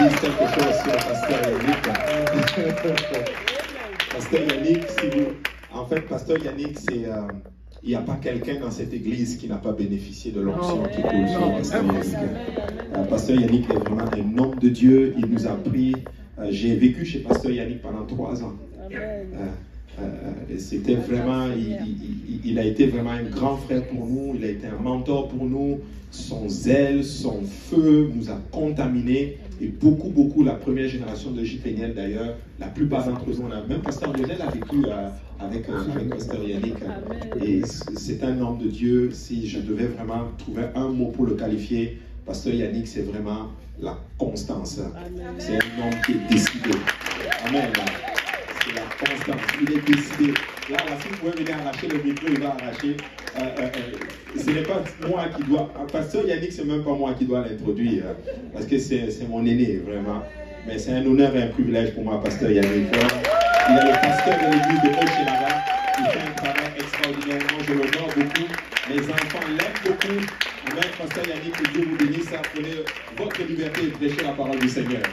dise quelque chose sur Pasteur Yannick. Pasteur Yannick, en fait, Pasteur Yannick, il n'y a pas quelqu'un dans cette église qui n'a pas bénéficié de l'onction qui coule sur Pasteur Yannick. Pasteur Yannick est vraiment un homme de Dieu. Il nous a pris. J'ai vécu chez Pasteur Yannick pendant 3 ans. C'était vraiment, il a été vraiment un grand frère pour nous, il a été un mentor pour nous. Son zèle, son feu nous a contaminés. Et beaucoup, la première génération de JPNL d'ailleurs, la plupart d'entre nous, même Pasteur Lionel a vécu avec Pasteur Yannick. Et c'est un homme de Dieu. Si je devais vraiment trouver un mot pour le qualifier, Pasteur Yannick, c'est vraiment la constance. C'est un homme qui est décidé. Amen. C'est la constance. Il est décidé. Là, si vous pouvez venir arracher le micro, il va arracher. Ce n'est pas moi qui dois. Pasteur Yannick, c'est même pas moi qui dois l'introduire. Parce que c'est mon aîné, vraiment. Mais c'est un honneur et un privilège pour moi, Pasteur Yannick. Il est le pasteur de l'église de Ochelava. Il fait un travail extraordinaire. Moi, je l'honore beaucoup. Les enfants l'aiment beaucoup. Amen. Pasteur Yannick, que Dieu vous bénisse. Prenez votre liberté et prêchez la parole du Seigneur.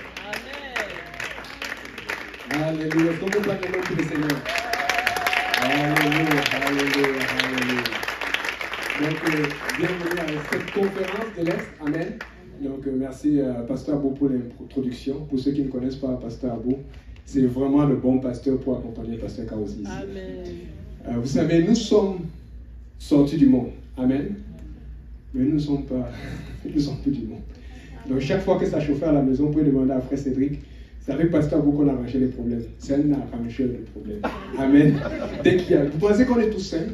Alléluia. Est-ce qu'on peut prendre le nom pour le Seigneur? Alléluia, alléluia, alléluia. Donc, bienvenue à cette conférence de l'Est. Amen. Donc, merci à Pasteur Abou pour l'introduction. Pour ceux qui ne connaissent pas Pasteur Abou, c'est vraiment le bon pasteur pour accompagner Pasteur Kaosi ici. Amen. Vous savez, nous sommes sortis du monde. Amen. Mais nous ne sommes pas, nous sommes plus du monde. Donc, chaque fois que ça chauffait à la maison, vous pouvez demander à Frère Cédric. C'est avec Pasteur Abou qu'on a arrangé les problèmes. C'est un arrangeur de problèmes. Amen. Dès qu'il y a... Vous pensez qu'on est tous saints?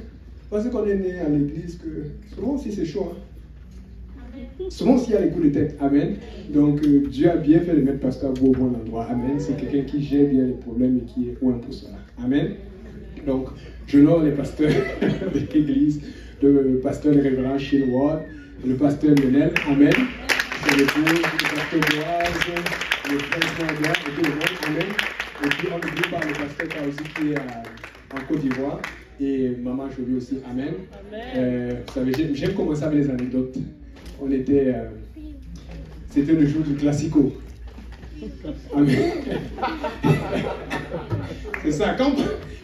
Vous pensez qu'on est né à l'église que... Souvent aussi c'est chaud. Hein? Souvent aussi il y a les coups de tête. Amen. Donc Dieu a bien fait de mettre Pasteur Abou au bon endroit. Amen. C'est quelqu'un qui gère bien les problèmes et qui est loin pour cela. Amen. Donc je honore les pasteurs de l'église, le pasteur le révérend Shane Ward, le pasteur Lionel. Amen. C'est l'épouse, le pasteur Boaz, le frère Mandela et tout le monde. Amen. Et puis on n'oublie pas le pasteur Kaosi qui est en Côte d'Ivoire. Et Maman Jolie aussi. Amen. Vous savez, j'aime commencer avec les anecdotes. On était... c'était le jour du Classico. Amen. C'est ça. Quand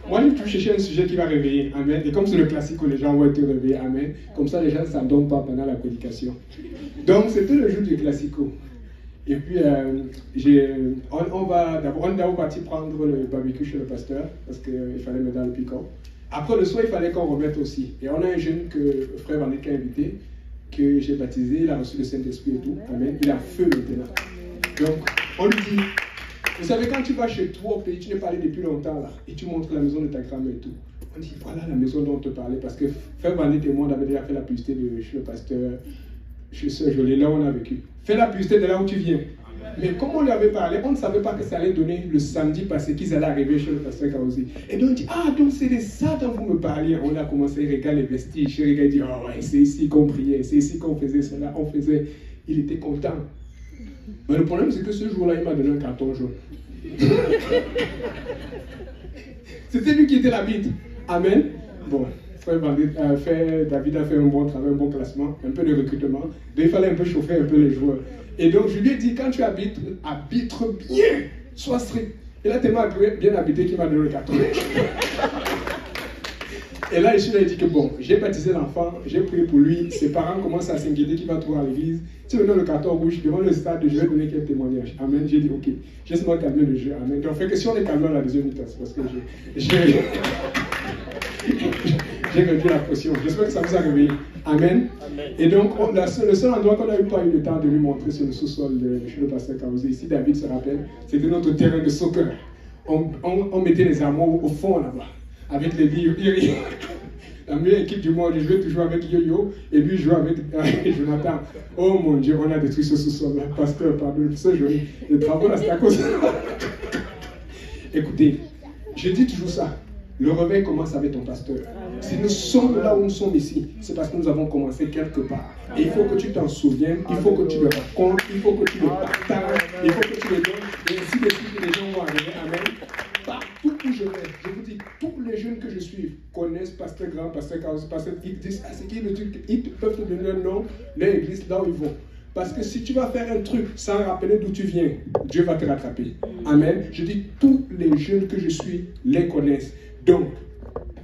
moi, je cherchais un sujet qui va réveiller. Amen. Et comme c'est le Classico, les gens vont être réveillés. Amen. Comme ça, les gens ne s'endorment pas pendant la prédication. Donc, c'était le jour du Classico. Et puis, on va d'abord partir prendre le barbecue chez le pasteur, parce qu'il fallait me donner le piquant. Après le soir, il fallait qu'on remette aussi. Et on a un jeune que frère Vanek a invité, que j'ai baptisé, il a reçu le Saint-Esprit et tout. Amen. Il a feu maintenant. Donc, on lui dit, vous savez, quand tu vas chez toi au pays, tu n'es pas allé depuis longtemps là, et tu montres la maison de ta grand-mère et tout. On dit, voilà la maison dont on te parlait, parce que frère Vanek et moi, on avait déjà fait la publicité chez le pasteur, chez Sœur Jolie, là où on a vécu. Fais la publicité de là où tu viens. Mais comme on lui avait parlé, on ne savait pas que ça allait donner le samedi passé qu'ils allaient arriver chez le pasteur Kaosi. Et donc on dit, ah, donc c'est de ça dont vous me parliez. On a commencé à regarder les vestiges. Il regarde, il dit, oh ouais, c'est ici qu'on priait, c'est ici qu'on faisait cela, on faisait. Il était content. Mais le problème, c'est que ce jour-là, il m'a donné un carton jaune. C'était lui qui était l'arbitre. Amen. Bon. David a fait un bon travail, un bon classement, un peu de recrutement. Donc il fallait un peu chauffer un peu les joueurs. Et donc je lui ai dit, quand tu habites, arbitre bien, sois strict. Il a tellement bien habité qu'il m'a donné le carton. Et là, je lui ai dit que bon, j'ai baptisé l'enfant, j'ai prié pour lui, ses parents commencent à s'inquiéter qu'il va trouver à l'église. Si on donne le carton rouge devant le stade, je vais donner quel témoignage. Amen. J'ai dit ok, j'ai seulement calmé le jeu. Amen. Donc fait que si on est calmé à la deuxième mi-temps, c'est parce que j'ai réduit la pression. J'espère que ça vous a réveillé. Amen. Amen. Et donc, le seul endroit qu'on n'a pas eu le temps de lui montrer, c'est le sous-sol chez le pasteur Kaosi. Ici, David se rappelle, c'était notre terrain de soccer. On mettait les amours au fond là-bas, avec les livres. La meilleure équipe du monde, je jouais toujours avec Yo-Yo, et lui jouait avec Jonathan. Oh mon Dieu, on a détruit ce sous-sol-là. Pasteur, pardon, c'est joli. Les travaux là, c'est à cause. Écoutez, je dis toujours ça. Le réveil commence avec ton pasteur. Si nous sommes là où nous sommes ici, c'est parce que nous avons commencé quelque part. Et il faut que tu t'en souviennes, il faut que tu le racontes, il faut que tu le partages, il faut que tu le donnes. Et ainsi de suite, les gens vont arriver. Amen. Partout où je vais, je vous dis, tous les jeunes que je suis connaissent Pasteur Grand, Pasteur Kaosi, Pasteur. Ils disent, ah, c'est qui le truc? Ils peuvent te donner un nom, leur église, là où ils vont. Parce que si tu vas faire un truc sans rappeler d'où tu viens, Dieu va te rattraper. Amen. Je dis, tous les jeunes que je suis les connaissent. Donc,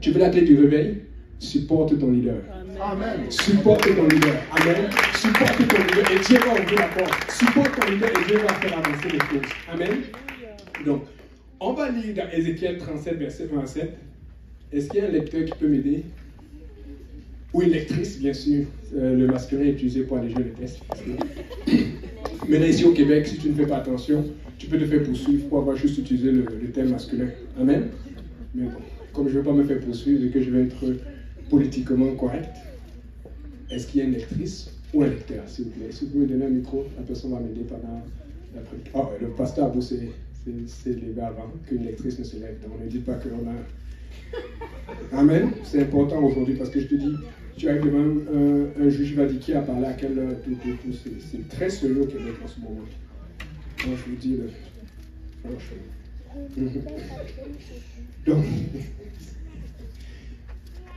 tu veux la clé du réveil? Supporte ton leader. Amen. Supporte ton leader. Amen. Supporte ton leader et Dieu va ouvrir la porte. Supporte ton leader et Dieu va faire avancer les choses. Amen. Donc, on va lire dans Ézéchiel 37, verset 1 à 7. Est-ce qu'il y a un lecteur qui peut m'aider? Ou une lectrice, bien sûr. Le masculin est utilisé pour aller jouer le test. Maintenant, ici au Québec, si tu ne fais pas attention, tu peux te faire poursuivre pour avoir juste utilisé le thème masculin. Amen. Mais bon, comme je ne veux pas me faire poursuivre et que je vais être politiquement correct, est-ce qu'il y a une lectrice ou un lecteur, s'il vous plaît? Si vous pouvez me donner un micro, la personne va m'aider pendant la prédication. Oh, le pasteur Abou s'est levé avant qu'une lectrice ne se lève. Donc ne dites pas qu'on a... Amen. C'est important aujourd'hui parce que je te dis, tu arrives devant un juge, il va dire qui a parlé à quelle heure, tout. C'est très sérieux au Québec en ce moment. Moi, je vous dis, franchement. Donc,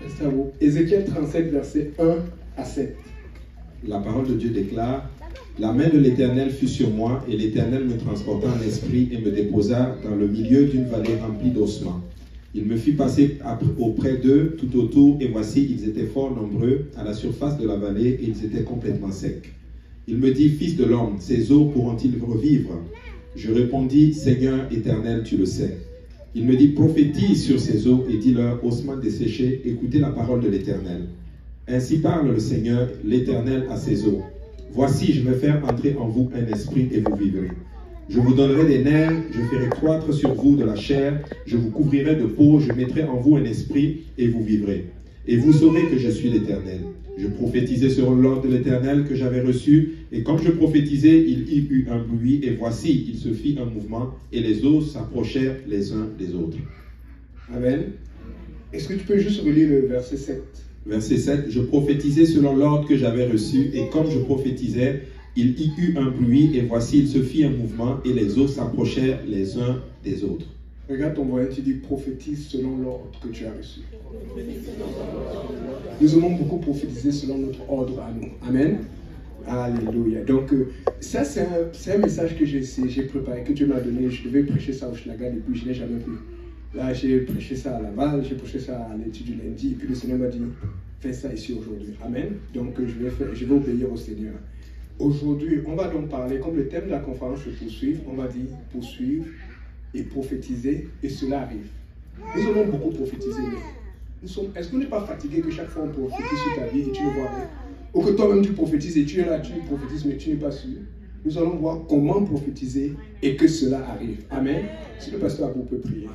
c'est à vous. Ézéchiel 37, verset 1 à 7. La parole de Dieu déclare: La main de l'Éternel fut sur moi, et l'Éternel me transporta en esprit et me déposa dans le milieu d'une vallée remplie d'ossements. Il me fit passer auprès d'eux tout autour, et voici, ils étaient fort nombreux à la surface de la vallée, et ils étaient complètement secs. Il me dit: Fils de l'homme, ces eaux pourront-ils revivre? Je répondis: Seigneur éternel, tu le sais. Il me dit: Prophétise sur ces eaux et dis-leur: ossements desséchés, écoutez la parole de l'Éternel. Ainsi parle le Seigneur, l'Éternel, à ces eaux. Voici, je vais faire entrer en vous un esprit et vous vivrez. Je vous donnerai des nerfs, je ferai croître sur vous de la chair, je vous couvrirai de peau, je mettrai en vous un esprit et vous vivrez. Et vous saurez que je suis l'Éternel. Je prophétisais selon l'ordre de l'Éternel que j'avais reçu, et comme je prophétisais, il y eut un bruit, et voici, il se fit un mouvement, et les eaux s'approchèrent les uns des autres. Amen. Est-ce que tu peux juste relire le verset 7? Verset 7, je prophétisais selon l'ordre que j'avais reçu, et comme je prophétisais, il y eut un bruit, et voici, il se fit un mouvement, et les eaux s'approchèrent les uns des autres. Regarde ton voisin, tu dis prophétise selon l'ordre que tu as reçu. Nous aimons beaucoup prophétiser selon notre ordre à nous. Amen. Alléluia. Donc, ça, c'est un message que j'ai préparé, que Dieu m'a donné. Je devais prêcher ça au Schlagan, et puis je n'ai jamais pu. Là, j'ai prêché ça à Laval, j'ai prêché ça à l'étude du lundi, et puis le Seigneur m'a dit, fais ça ici aujourd'hui. Amen. Donc, je vais obéir au Seigneur. Aujourd'hui, on va donc parler, comme le thème de la conférence est poursuivre, on va dire poursuivre et prophétiser, et cela arrive. Nous allons beaucoup prophétiser, mais est-ce qu'on n'est pas fatigué que chaque fois on prophétise sur ta vie et tu ne vois rien? Ou que toi-même tu prophétises et tu es là, tu prophétises, mais tu n'es pas sûr? Nous allons voir comment prophétiser et que cela arrive. Amen. Si le pasteur Abou peut prier.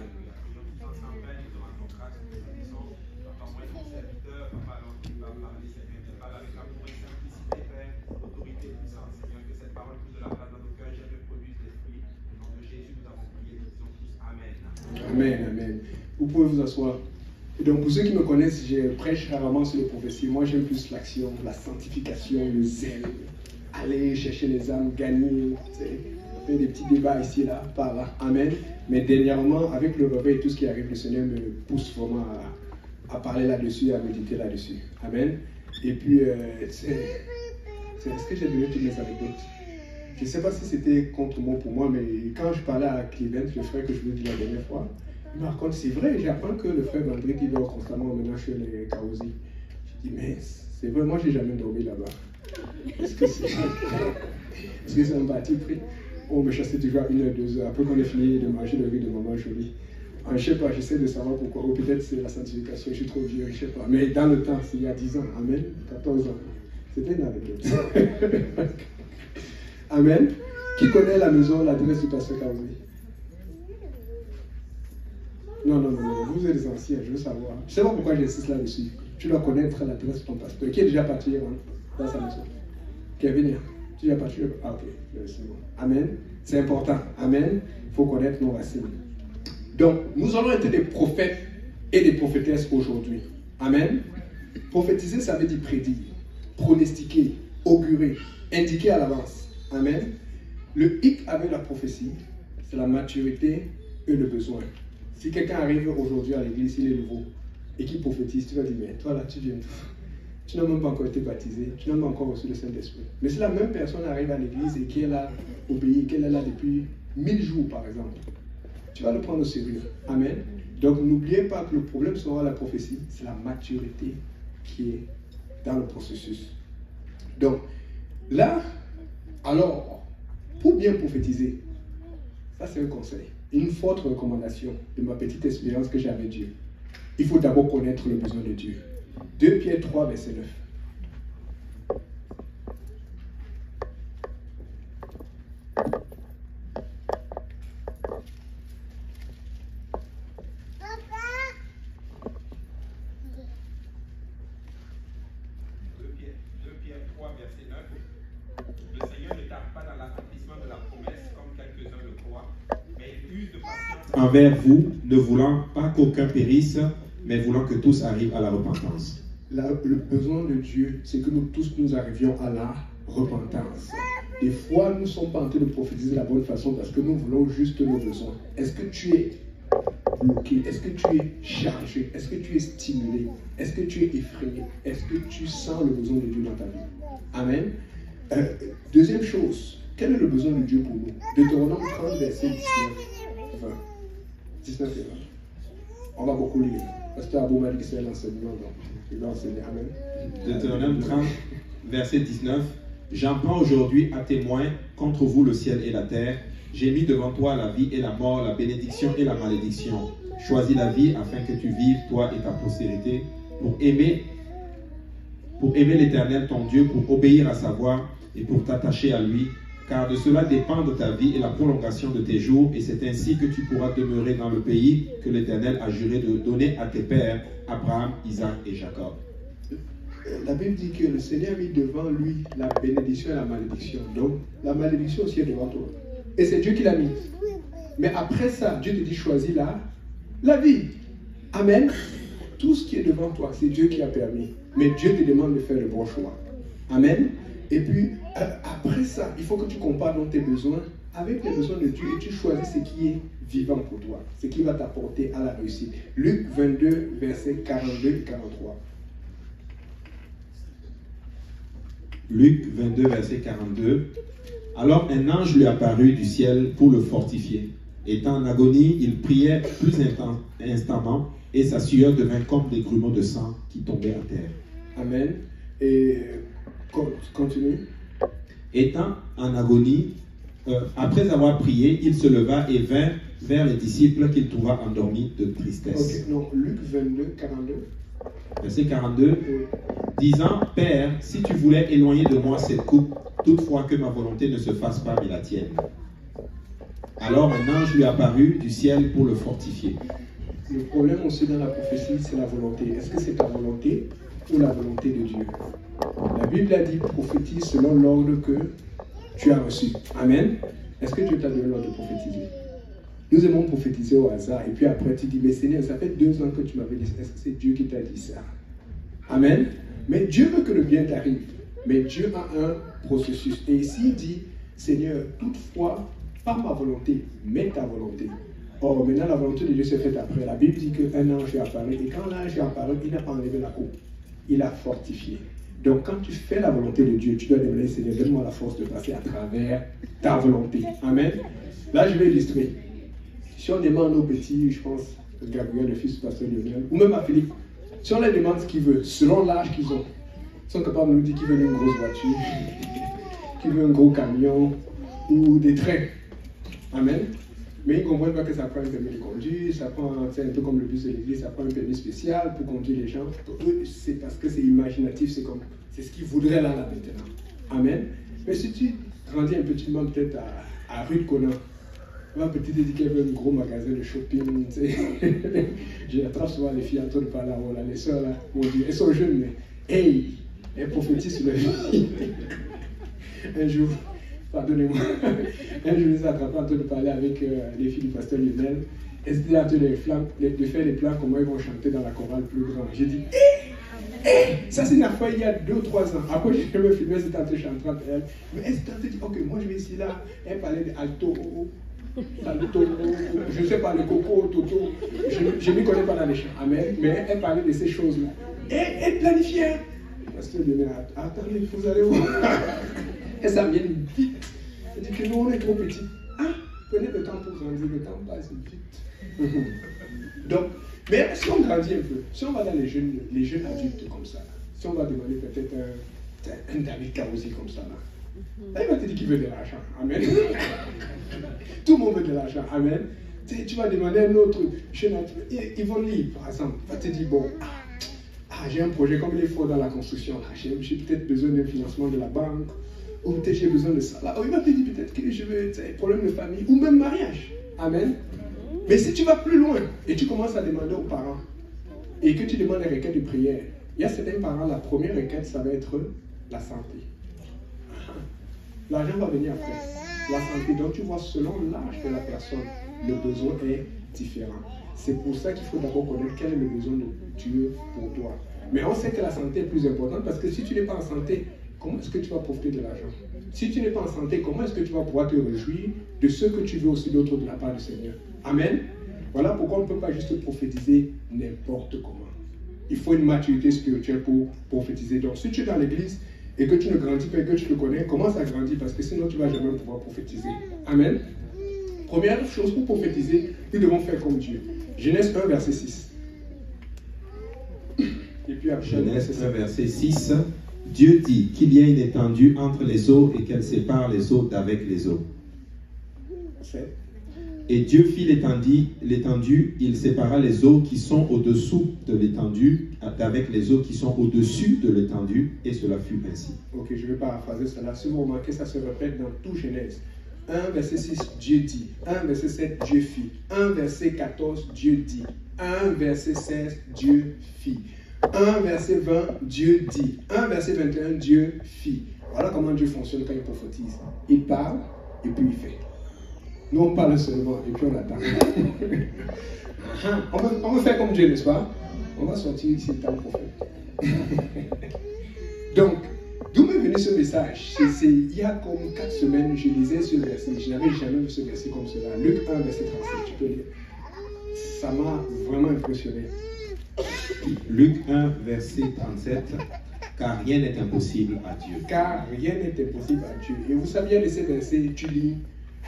Amen, amen. Vous pouvez vous asseoir. Et donc, pour ceux qui me connaissent, je prêche rarement sur les prophéties. Moi, j'aime plus l'action, la sanctification, le zèle. Aller chercher les âmes, gagner, faire des petits débats ici, là, par là. Amen. Mais dernièrement, avec le réveil et tout ce qui arrive, le Seigneur me pousse vraiment à parler là-dessus, à méditer là-dessus. Amen. Et puis, est-ce que j'ai donné toutes mes anecdotes? Je ne sais pas si c'était contre moi pour moi, mais quand je parlais à Clément, le frère que je vous ai dit la dernière fois, il me raconte, c'est vrai, j'apprends que le frère Mandrick, il dort constamment maintenant chez les Kaosi. Je dis, mais c'est vrai, moi, je n'ai jamais dormi là-bas. Est-ce que c'est un bâti pris? On me chassait toujours à 1h, 2h, après qu'on ait fini de manger le riz de maman jolie. Je ne sais pas, j'essaie de savoir pourquoi, ou peut-être c'est la sanctification, je suis trop vieux, je ne sais pas. Mais dans le temps, c'est il y a 10 ans, amen, 14 ans. C'était une anecdote. Amen. Qui connaît la maison, l'adresse du pasteur Kaoui? Non, vous êtes des anciens, je veux savoir. Je ne sais pas pourquoi j'insiste là-dessus. Tu dois connaître l'adresse de ton pasteur. Qui est déjà parti dans sa maison? Kevin, tu es déjà parti? Ah, ok, c'est bon. Amen. C'est important. Amen. Il faut connaître nos racines. Donc, nous allons être des prophètes et des prophétesses aujourd'hui. Amen. Prophétiser, ça veut dire prédire, pronostiquer, augurer, indiquer à l'avance. Amen. Le hic avec la prophétie, c'est la maturité et le besoin. Si quelqu'un arrive aujourd'hui à l'église, il est nouveau, et qui prophétise, tu vas dire, mais toi là, tu viens. tu n'as même pas encore été baptisé, tu n'as même pas encore reçu le Saint-Esprit. Mais si la même personne arrive à l'église et qu'elle a obéi, qu'elle est là depuis 1000 jours par exemple, tu vas le prendre au sérieux. Amen. Donc n'oubliez pas que le problème sera la prophétie, c'est la maturité qui est dans le processus. Donc là, alors, pour bien prophétiser, ça c'est un conseil, une forte recommandation de ma petite expérience que j'ai avec Dieu. Il faut d'abord connaître le besoin de Dieu. 2 Pierre 3, verset 9. Envers vous, ne voulant pas qu'aucun périsse, mais voulant que tous arrivent à la repentance. Le besoin de Dieu, c'est que nous tous nous arrivions à la repentance. Des fois, nous ne sommes pas en train de prophétiser de la bonne façon parce que nous voulons juste nos besoins. Est-ce que tu es bloqué? Est-ce que tu es chargé? Est-ce que tu es stimulé? Est-ce que tu es effrayé? Est-ce que tu sens le besoin de Dieu dans ta vie? Amen. Deuxième chose, quel est le besoin de Dieu pour nous? Deutéronome 30, verset 19, 20. 19 et 20. On va beaucoup lire. Pasteur Abou m'a dit que c'est l'enseignement, donc il va enseigner. Amen. Deutéronome 30, verset 19. J'en prends aujourd'hui à témoin contre vous le ciel et la terre. J'ai mis devant toi la vie et la mort, la bénédiction et la malédiction. Choisis la vie afin que tu vives, toi et ta postérité, pour aimer l'Éternel ton Dieu, pour obéir à sa voix et pour t'attacher à lui. Car de cela dépendent ta vie et la prolongation de tes jours, et c'est ainsi que tu pourras demeurer dans le pays que l'Éternel a juré de donner à tes pères, Abraham, Isaac et Jacob. La Bible dit que le Seigneur a mis devant lui la bénédiction et la malédiction. Donc, la malédiction aussi est devant toi. Et c'est Dieu qui l'a mis. Mais après ça, Dieu te dit choisis la vie. Amen. Tout ce qui est devant toi, c'est Dieu qui a permis. Mais Dieu te demande de faire le bon choix. Amen. Et puis, après ça, il faut que tu compares donc tes besoins avec les besoins de Dieu et tu choisis ce qui est vivant pour toi, ce qui va t'apporter à la réussite. Luc 22, versets 42 et 43. Luc 22, verset 42. Alors un ange lui apparut du ciel pour le fortifier. Étant en agonie, il priait plus instamment et sa sueur devint comme des grumeaux de sang qui tombaient à terre. Amen. Et continue. Étant en agonie, après avoir prié, il se leva et vint vers les disciples qu'il trouva endormis de tristesse. Ok, non, Luc 22, 42. Verset 42. Disant, Père, si tu voulais éloigner de moi cette coupe, toutefois que ma volonté ne se fasse pas, mais la tienne. Alors un ange lui apparut du ciel pour le fortifier. Le problème aussi dans la prophétie, c'est la volonté. Est-ce que c'est ta volonté ou la volonté de Dieu? La Bible a dit prophétise selon l'ordre que tu as reçu. Amen. Est-ce que Dieu t'a donné l'ordre de prophétiser? Nous aimons prophétiser au hasard et puis après tu dis, mais Seigneur, ça fait 2 ans que tu m'avais dit, est-ce que c'est Dieu qui t'a dit ça? Amen. Mais Dieu veut que le bien t'arrive. Mais Dieu a un processus. Et ici il dit, Seigneur, toutefois, pas ma volonté, mais ta volonté. Or, maintenant, la volonté de Dieu s'est faite après. La Bible dit qu'un ange est apparu. Et quand l'ange est apparu, il n'a pas enlevé la coupe. Il a fortifié. Donc, quand tu fais la volonté de Dieu, tu dois demander, Seigneur, donne-moi la force de passer à travers ta volonté. Amen. Là, je vais illustrer. Si on demande aux petits, je pense, Gabriel, le fils du pasteur Lionel, ou même à Philippe, si on leur demande ce qu'ils veulent, selon l'âge qu'ils ont, ils sont capables de nous dire qu'ils veulent une grosse voiture, qu'ils veulent un gros camion, ou des trains. Amen. Mais ils ne comprennent pas que ça prend un permis de conduire, ça prend, c'est un peu comme le bus de l'église, ça prend un permis spécial pour conduire les gens. Pour eux, c'est parce que c'est imaginatif, c'est ce qu'ils voudraient là maintenant. Amen. Mais si tu grandis un petit peu peut-être à rue de Conan, un petit dit qu'il y avait un gros magasin de shopping, tu sais. J'attrape souvent les filles en train de parler, oh là, les soeurs là, m'ont dit, elles sont jeunes, mais hey, elles prophétisent sur la vie. Un jour, pardonnez-moi, un jour, je les ai attrapés en train de parler avec les filles du pasteur Lionel. Elles étaient en train de faire les plans, comment ils vont chanter dans la chorale plus grande. J'ai dit, ça c'est une affaire il y a 2 ou 3 ans. Après, je me filmais, c'était en train de chanter entre elles. Mais elles étaient en train de dire, ok, moi je vais ici là. Elle parlait d'alto, je ne sais pas, le coco, toto. Je ne m'y connais pas dans les chants. Amen. Mais elle parlait de ces choses-là. Et elle planifiait. Pasteur Lionel, attendez, vous allez voir. Et ça vient vite. Elle dit que nous, on est trop petits. Ah, prenez le temps pour grandir, le temps passe vite. Donc, mais si on grandit un peu, si on va dans les jeunes adultes comme ça, si on va demander peut-être un David Carosi comme ça, là, il va te dire qu'il veut de l'argent. Amen. Tout le monde veut de l'argent. Amen. Tu vas demander à un autre jeune adulte, Yvonne Lee, par exemple, va te dire, bon, j'ai un projet comme il est fort dans la construction, j'ai peut-être besoin d'un financement de la banque, ou peut-être j'ai besoin de ça. Là, il va te dire peut-être que je veux un problème de famille, ou même mariage. Amen. Mais si tu vas plus loin et tu commences à demander aux parents, et que tu demandes des requêtes de prière, il y a certains parents, la première requête, ça va être la santé. L'argent va venir après. La santé, donc tu vois, selon l'âge de la personne, le besoin est différent. C'est pour ça qu'il faut d'abord connaître quel est le besoin de Dieu pour toi. Mais on sait que la santé est plus importante parce que si tu n'es pas en santé, comment est-ce que tu vas profiter de l'argent? Si tu n'es pas en santé, comment est-ce que tu vas pouvoir te réjouir de ce que tu veux aussi d'autre de la part du Seigneur? Amen. Voilà pourquoi on ne peut pas juste prophétiser n'importe comment. Il faut une maturité spirituelle pour prophétiser. Donc si tu es dans l'église et que tu ne grandis pas et que tu le connais, commence à grandir parce que sinon tu ne vas jamais pouvoir prophétiser. Amen. Première chose pour prophétiser, nous devons faire comme Dieu. Genèse 1, verset 6. Et puis après, Genèse 1, verset 6. Dieu dit qu'il y a une étendue entre les eaux et qu'elle sépare les eaux d'avec les eaux. 7. Et Dieu fit l'étendue, il sépara les eaux qui sont au-dessous de l'étendue d'avec les eaux qui sont au-dessus de l'étendue, et cela fut ainsi. Ok, je vais paraphraser cela. Si vous remarquez, ça se répète dans tout Genèse. 1 verset 6, Dieu dit. 1 verset 7, Dieu fit. 1 verset 14, Dieu dit. 1 verset 16, Dieu fit. 1 verset 20, Dieu dit. 1 verset 21, Dieu fit. Voilà comment Dieu fonctionne quand il prophétise. Il parle et puis il fait. Nous on parle seulement et puis on attend. On veut faire comme Dieu, n'est-ce pas? On va sortir ici tant prophète. Donc, d'où m'est venu ce message? Il y a comme 4 semaines, je lisais ce verset. Je n'avais jamais vu ce verset comme cela. Luc 1, verset 37, tu peux lire. Ça m'a vraiment impressionné. Luc 1, verset 37. Car rien n'est impossible à Dieu. Car rien n'est impossible à Dieu. Et vous saviez de ces versets, tu lis,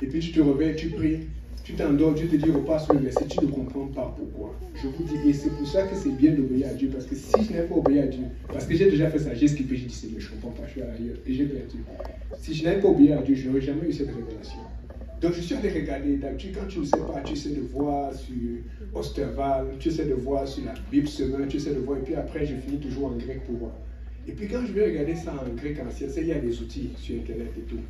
et puis tu te réveilles, tu pries, tu t'endors, tu te dis repars sur le verset, tu ne comprends pas pourquoi. Je vous dis, et c'est pour ça que c'est bien d'obéir à Dieu, parce que si je n'avais pas obéi à Dieu, parce que j'ai déjà fait ça, j'ai skippé, j'ai dit c'est mieux, je ne comprends pas, je suis ailleurs, et j'ai perdu. Si je n'avais pas obéi à Dieu, je n'aurais jamais eu cette révélation. Donc je suis allé regarder, d'habitude quand tu ne sais pas, tu essaies de voir sur Osterval, tu essaies de voir sur la Bible semaine, tu essaies de voir, et puis après je finis toujours en grec pour voir. Et puis quand je vais regarder ça en grec ancien, il y a des outils sur internet et tout.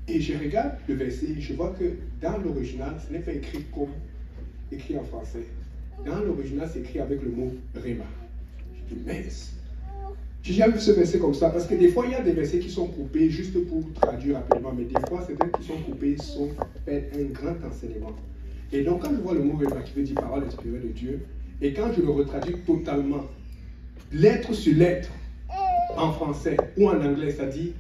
Et je regarde le verset, je vois que dans l'original, ce n'est pas écrit comme écrit en français. Dans l'original, c'est écrit avec le mot Réma. Je dis, mince. J'ai jamais vu ce verset comme ça, parce que des fois, il y a des versets qui sont coupés juste pour traduire rapidement, mais des fois, certains qui sont coupés sont faits un grand enseignement. Et donc, quand je vois le mot Réma qui veut dire parole inspirée de Dieu, et quand je le retraduis totalement, lettre sur lettre, en français ou en anglais, ça dit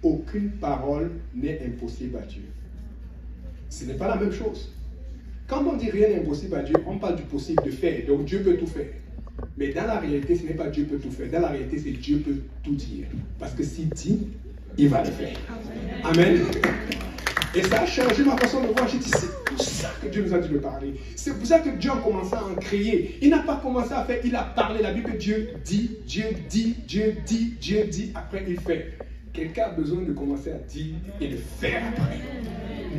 aucune parole n'est impossible à Dieu. Ce n'est pas la même chose. Quand on dit rien n'est impossible à Dieu, on parle du possible de faire. Donc Dieu peut tout faire. Mais dans la réalité, ce n'est pas Dieu peut tout faire. Dans la réalité, c'est Dieu peut tout dire. Parce que s'il dit, il va le faire. Amen. Et ça a changé ma façon de voir. J'ai dit, c'est pour ça que Dieu nous a dit de parler. C'est pour ça que Dieu a commencé à en créer. Il n'a pas commencé à faire, il a parlé. La Bible, Dieu dit, Dieu dit, Dieu dit, Dieu dit, après il fait. Quelqu'un a besoin de commencer à dire et de faire après.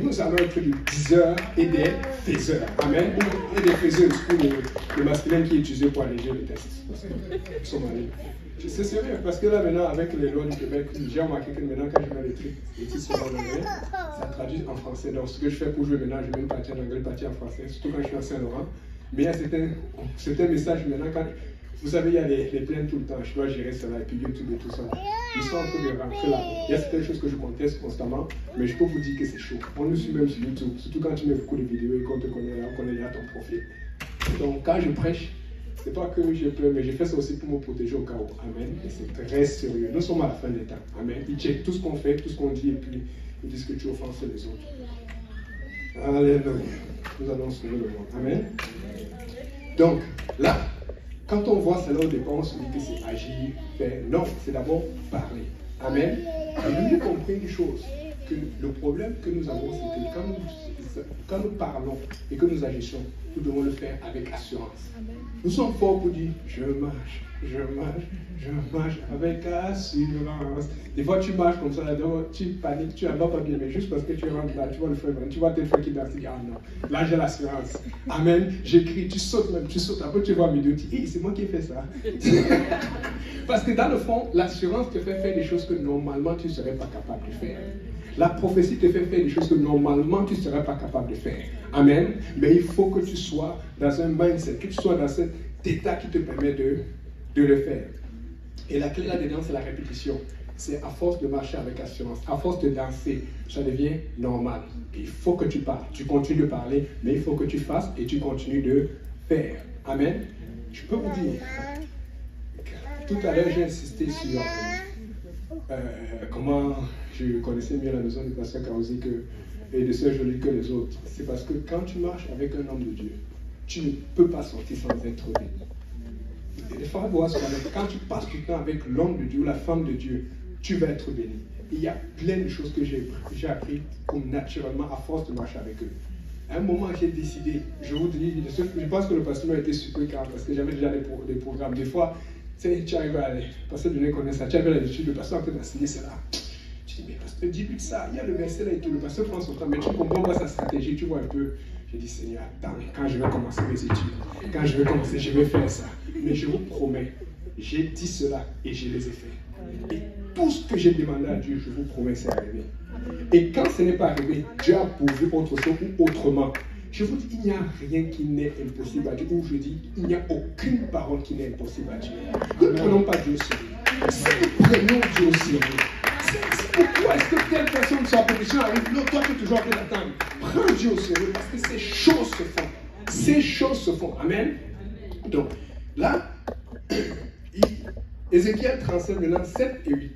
Nous allons être des diseurs et des faiseurs. Amen. Et des faiseuses pour le masculin qui est utilisé pour alléger les tests. Ils sont malades. C'est sérieux, parce que là maintenant, avec les lois du Québec, j'ai remarqué que maintenant, quand je mets les titres sur l'anglais, ça traduit en français. Donc, ce que je fais pour jouer maintenant, je mets une partie en anglais, une partie en français, surtout quand je suis à Saint-Laurent. Mais il y a certains messages maintenant, quand vous savez, il y a les plaintes tout le temps, je dois gérer cela, et puis YouTube et tout ça. Ils sont en train de rentrer là. Il y a certaines choses que je conteste constamment, mais je peux vous dire que c'est chaud. On nous suit même sur YouTube, surtout quand tu mets beaucoup de vidéos et qu'on te connaît là, on connaît déjà ton profil. Donc, quand je prêche, c'est pas que j'ai peur, mais je fais ça aussi pour me protéger au cas où. Amen. Et c'est très sérieux. Nous sommes à la fin des temps. Amen. Ils checkent tout ce qu'on fait, tout ce qu'on dit, et puis ils disent que tu offenses les autres. Alléluia. Nous allons sauver le monde. Amen. Donc, là, Quand on voit cela au départ, on se dit que c'est agir, faire. Non, c'est d'abord parler. Amen. Et nous comprenons une chose, que le problème que nous avons, c'est que quand nous parlons et que nous agissons, nous devons le faire avec assurance. Nous sommes forts pour dire, je marche avec assurance. Des fois, tu marches comme ça, tu paniques, tu n'as pas bien, mais juste parce que tu rentres là, tu vois le frère, tu vois tes frères qui dansent, tu dis, ah non, là j'ai l'assurance. Amen. J'écris, tu sautes même, tu sautes. Après, tu vois au milieu, tu dis, c'est moi qui ai fait ça. Parce que dans le fond, l'assurance te fait faire des choses que normalement tu ne serais pas capable de faire. La prophétie te fait faire des choses que normalement tu ne serais pas capable de faire. Amen. Mais il faut que tu sois dans un mindset, que tu sois dans cet état qui te permet de le faire. Et la clé là-dedans, c'est la répétition. C'est à force de marcher avec assurance, à force de danser, ça devient normal. Il faut que tu parles. Tu continues de parler, mais il faut que tu fasses et tu continues de faire. Amen. Je peux vous dire, tout à l'heure, j'ai insisté sur comment je connaissais mieux la maison de pasteur Kaouzi et de Sœur Jolie que les autres. C'est parce que quand tu marches avec un homme de Dieu, tu ne peux pas sortir sans être béni. Les femmes voient quand tu passes du temps avec l'homme de Dieu ou la femme de Dieu, tu vas être béni. Il y a plein de choses que j'ai appris comme naturellement à force de marcher avec eux. À un moment, j'ai décidé, je vous dis, je pense que le pasteur a été super calme parce que j'avais déjà des programmes. Des fois, tu arrives à aller, parce que je ne connais ça, tu avais l'habitude, le pasteur en train d'enseigner cela. Tu dis, mais pasteur, dis-lui ça, il y a le verset là et tout, le pasteur prend son temps, mais tu comprends pas sa stratégie, tu vois un peu. J'ai dit, Seigneur, attends, quand je vais commencer mes études, quand je vais commencer, je vais faire ça. Mais je vous promets, j'ai dit cela et je les ai fait. Et tout ce que j'ai demandé à Dieu, je vous promets, c'est arrivé. Et quand ce n'est pas arrivé, Dieu a pourvu autre chose ou autrement. Je vous dis, il n'y a rien qui n'est impossible à Dieu. Ou je dis, il n'y a aucune parole qui n'est impossible à Dieu. Nous ne prenons pas Dieu au sérieux. Si nous prenons Dieu au sérieux, c'est pourquoi est-ce que telle personne sur la position arrive, non, toi tu es toujours en train d'attendre. Prends Dieu au sérieux parce que ces choses se font. Ces choses se font. Amen. Donc, là, Ézéchiel 37, maintenant 7 et 8.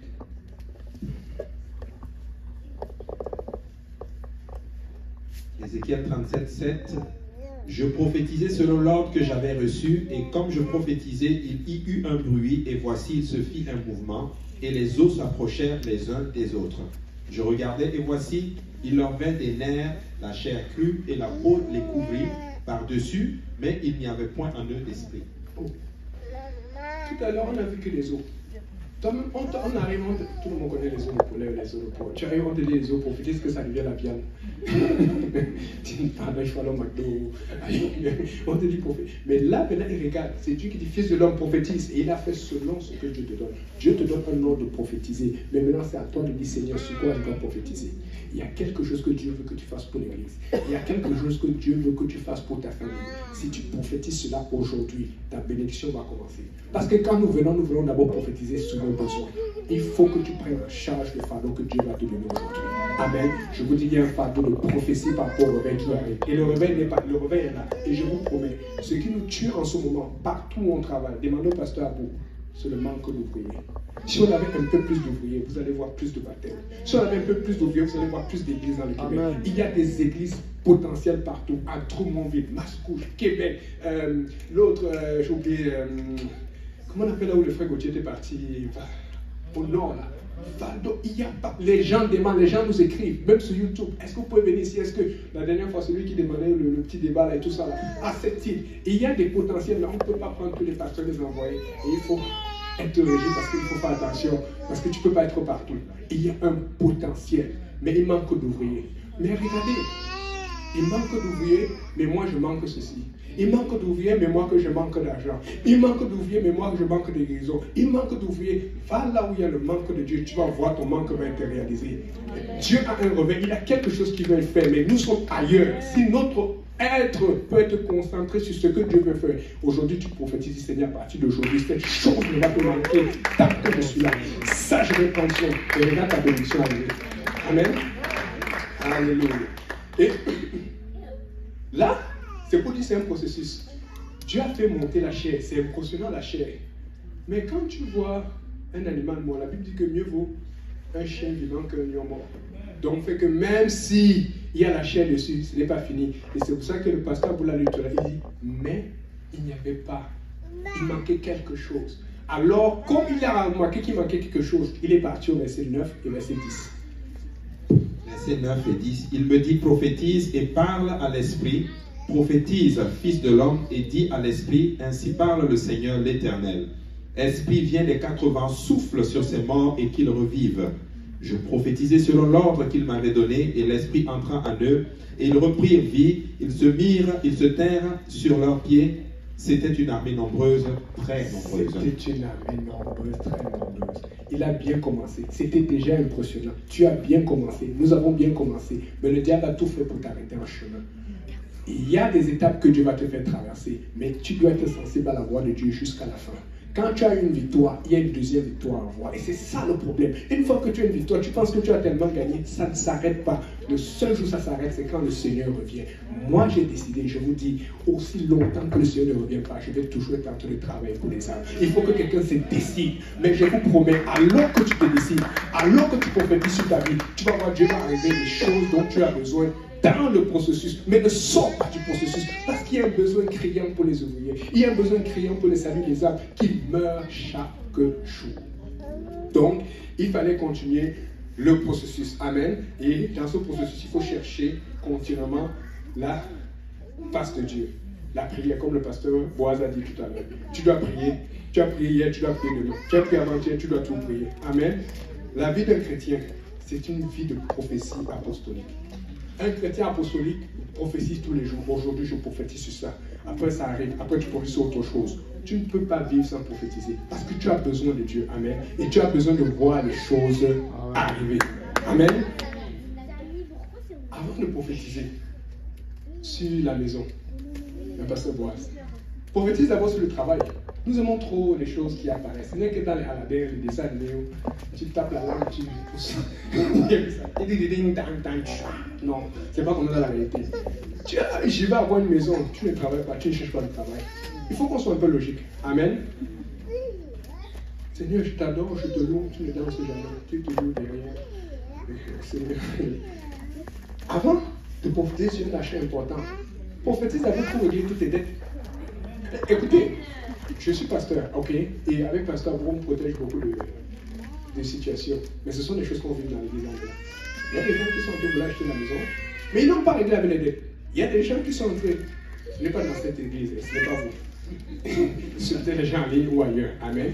Ézéchiel 37, 7. Je prophétisais selon l'ordre que j'avais reçu, et comme je prophétisais, il y eut un bruit, et voici, il se fit un mouvement, et les os s'approchèrent les uns des autres. Je regardais, et voici, il leur vint des nerfs, la chair crue, et la peau les couvrit par-dessus, mais il n'y avait point en eux d'esprit. Oh. Tout à l'heure, on a vu que les os. On arrive, tout le monde connaît les os de poulet, les os de porc. Tu arrives, on te dit les os pour dire que ça devient la viande. Pardon, il faut aller au McDo. On te dit prophétise. Mais là, maintenant, il regarde. C'est Dieu qui dit, fils de l'homme, prophétise. Et il a fait selon ce que Dieu te donne. Dieu te donne un ordre de prophétiser. Mais maintenant, c'est à toi de dire, Seigneur, sur quoi je dois prophétiser. Il y a quelque chose que Dieu veut que tu fasses pour l'Église. Il y a quelque chose que Dieu veut que tu fasses pour ta famille. Si tu prophétises cela aujourd'hui, ta bénédiction va commencer. Parce que quand nous venons d'abord prophétiser sur nos besoins. Il faut que tu prennes en charge le fardeau que Dieu va te donner aujourd'hui. Amen. Je vous dis, il y a un fardeau de prophétie par rapport au réveil qui arrive. Et le réveil n'est pas, le réveil est là. Et je vous promets, ce qui nous tue en ce moment, partout où on travaille, demandez au pasteur Abou, c'est le manque d'ouvriers. Si on avait un peu plus d'ouvriers, vous allez voir plus de baptêmes. Si on avait un peu plus d'ouvriers, vous allez voir plus d'églises dans le Québec. Amen. Il y a des églises potentielles partout, à Drummondville, Mascouche, Québec, l'autre, j'ai oublié, comment on appelle là où le frère Gauthier était parti, au nord là. Valdo, il y a pas. Les gens demandent, les gens nous écrivent, même sur YouTube. Est-ce que vous pouvez venir ici? Est-ce que la dernière fois, celui qui demandait le petit débat là et tout ça là, à cette île, il y a des potentiels, mais on ne peut pas prendre tous les pasteurs et les envoyer. Et il faut être régi parce qu'il faut faire attention, parce que tu ne peux pas être partout. Il y a un potentiel, mais il manque d'ouvriers. Mais regardez, il manque d'ouvriers, mais moi je manque ceci. Il manque d'ouvriers, mais moi que je manque d'argent. Il manque d'ouvriers, mais moi que je manque de guérison. Il manque d'ouvriers. Va là où il y a le manque de Dieu, tu vas voir ton manque va être réalisé. Dieu a un réveil, il a quelque chose qu'il veut faire, mais nous sommes ailleurs. Si notre être peut être concentré sur ce que Dieu veut faire, aujourd'hui tu prophétises, Seigneur, à partir d'aujourd'hui, cette chose ne va te manquer tant que je suis là. Ça, je vais prendre soin. Et regarde ta bénédiction arriver. Amen. Alléluia. Et là, c'est pour dire c'est un processus. Dieu a fait monter la chair, c'est impressionnant la chair. Mais quand tu vois un animal mort, la Bible dit que mieux vaut un chien vivant qu'un lion mort. Donc, fait que même si il y a la chair dessus, ce n'est pas fini. Et c'est pour ça que le pasteur Boula lui dit, mais il n'y avait pas Il manquait quelque chose. Alors, comme il a remarqué qu'il manquait quelque chose, il est parti au verset 9 et verset 10. Versets 9 et 10. Il me dit, prophétise et parle à l'esprit. Prophétise, fils de l'homme, et dis à l'esprit, ainsi parle le Seigneur l'Éternel. Esprit, viens des 4 vents, souffle sur ces morts et qu'ils revivent. Je prophétisai selon l'ordre qu'il m'avait donné, et l'esprit entra en eux, et ils reprirent vie, ils se tinrent sur leurs pieds. C'était une armée nombreuse, très nombreuse. C'était une armée nombreuse, très nombreuse. Il a bien commencé. C'était déjà impressionnant. Tu as bien commencé. Nous avons bien commencé. Mais le diable a tout fait pour t'arrêter en chemin. Il y a des étapes que Dieu va te faire traverser, mais tu dois être sensible à la voix de Dieu jusqu'à la fin. Quand tu as une victoire, il y a une deuxième victoire à avoir. Et c'est ça le problème. Une fois que tu as une victoire, tu penses que tu as tellement gagné, ça ne s'arrête pas. Le seul jour où ça s'arrête, c'est quand le Seigneur revient. Moi, j'ai décidé, je vous dis, aussi longtemps que le Seigneur ne revient pas, je vais toujours être en train de travailler pour les âmes. Il faut que quelqu'un se décide. Mais je vous promets, alors que tu te décides, alors que tu prophétises sur ta vie, tu vas voir Dieu va arriver les choses dont tu as besoin dans le processus, mais ne sors pas du processus, parce qu'il y a un besoin criant pour les ouvriers, il y a un besoin criant pour les saluts des âmes qui meurent chaque jour. Donc, il fallait continuer le processus. Amen. Et dans ce processus, il faut chercher continuellement la face de Dieu. La prière, comme le pasteur Boaz a dit tout à l'heure. Tu dois prier. Tu as prié hier, tu dois prier demain. Tu as prié avant-hier, tu dois tout prier. Amen. La vie d'un chrétien, c'est une vie de prophétie apostolique. Un chrétien apostolique prophétise tous les jours. Aujourd'hui, je prophétise sur ça. Après, ça arrive. Après, tu prophétises sur autre chose. Tu ne peux pas vivre sans prophétiser. Parce que tu as besoin de Dieu. Amen. Et tu as besoin de voir les choses arriver. Amen. Avant de prophétiser sur la maison, le pasteur Boaz, prophétise d'abord sur le travail. Nous aimons trop les choses qui apparaissent. Ce n'est que dans les Aladin, les dessins animés, tu tapes la langue, tu pousses. Non, c'est pas comme ça la réalité. Je vais avoir une maison, tu ne travailles pas, tu ne cherches pas de travail. Il faut qu'on soit un peu logique. Amen. Seigneur, je t'adore, je te loue, tu ne danses jamais, tu es toujours derrière. Seigneur. Avant de prophétiser sur un achat important, prophétise d'abord pour régler toutes tes dettes. Écoutez, je suis pasteur, ok, et avec pasteur, on me protège beaucoup de situations. Mais ce sont des choses qu'on vit dans l'église anglaise. Il y a des gens qui sont en train de vouloir acheter la maison, mais ils n'ont pas réglé avec les dettes. Il y a des gens qui sont en train, ce n'est pas dans cette église, ce n'est pas vous. C'est peut-être les gens en ligne ou ailleurs, amen.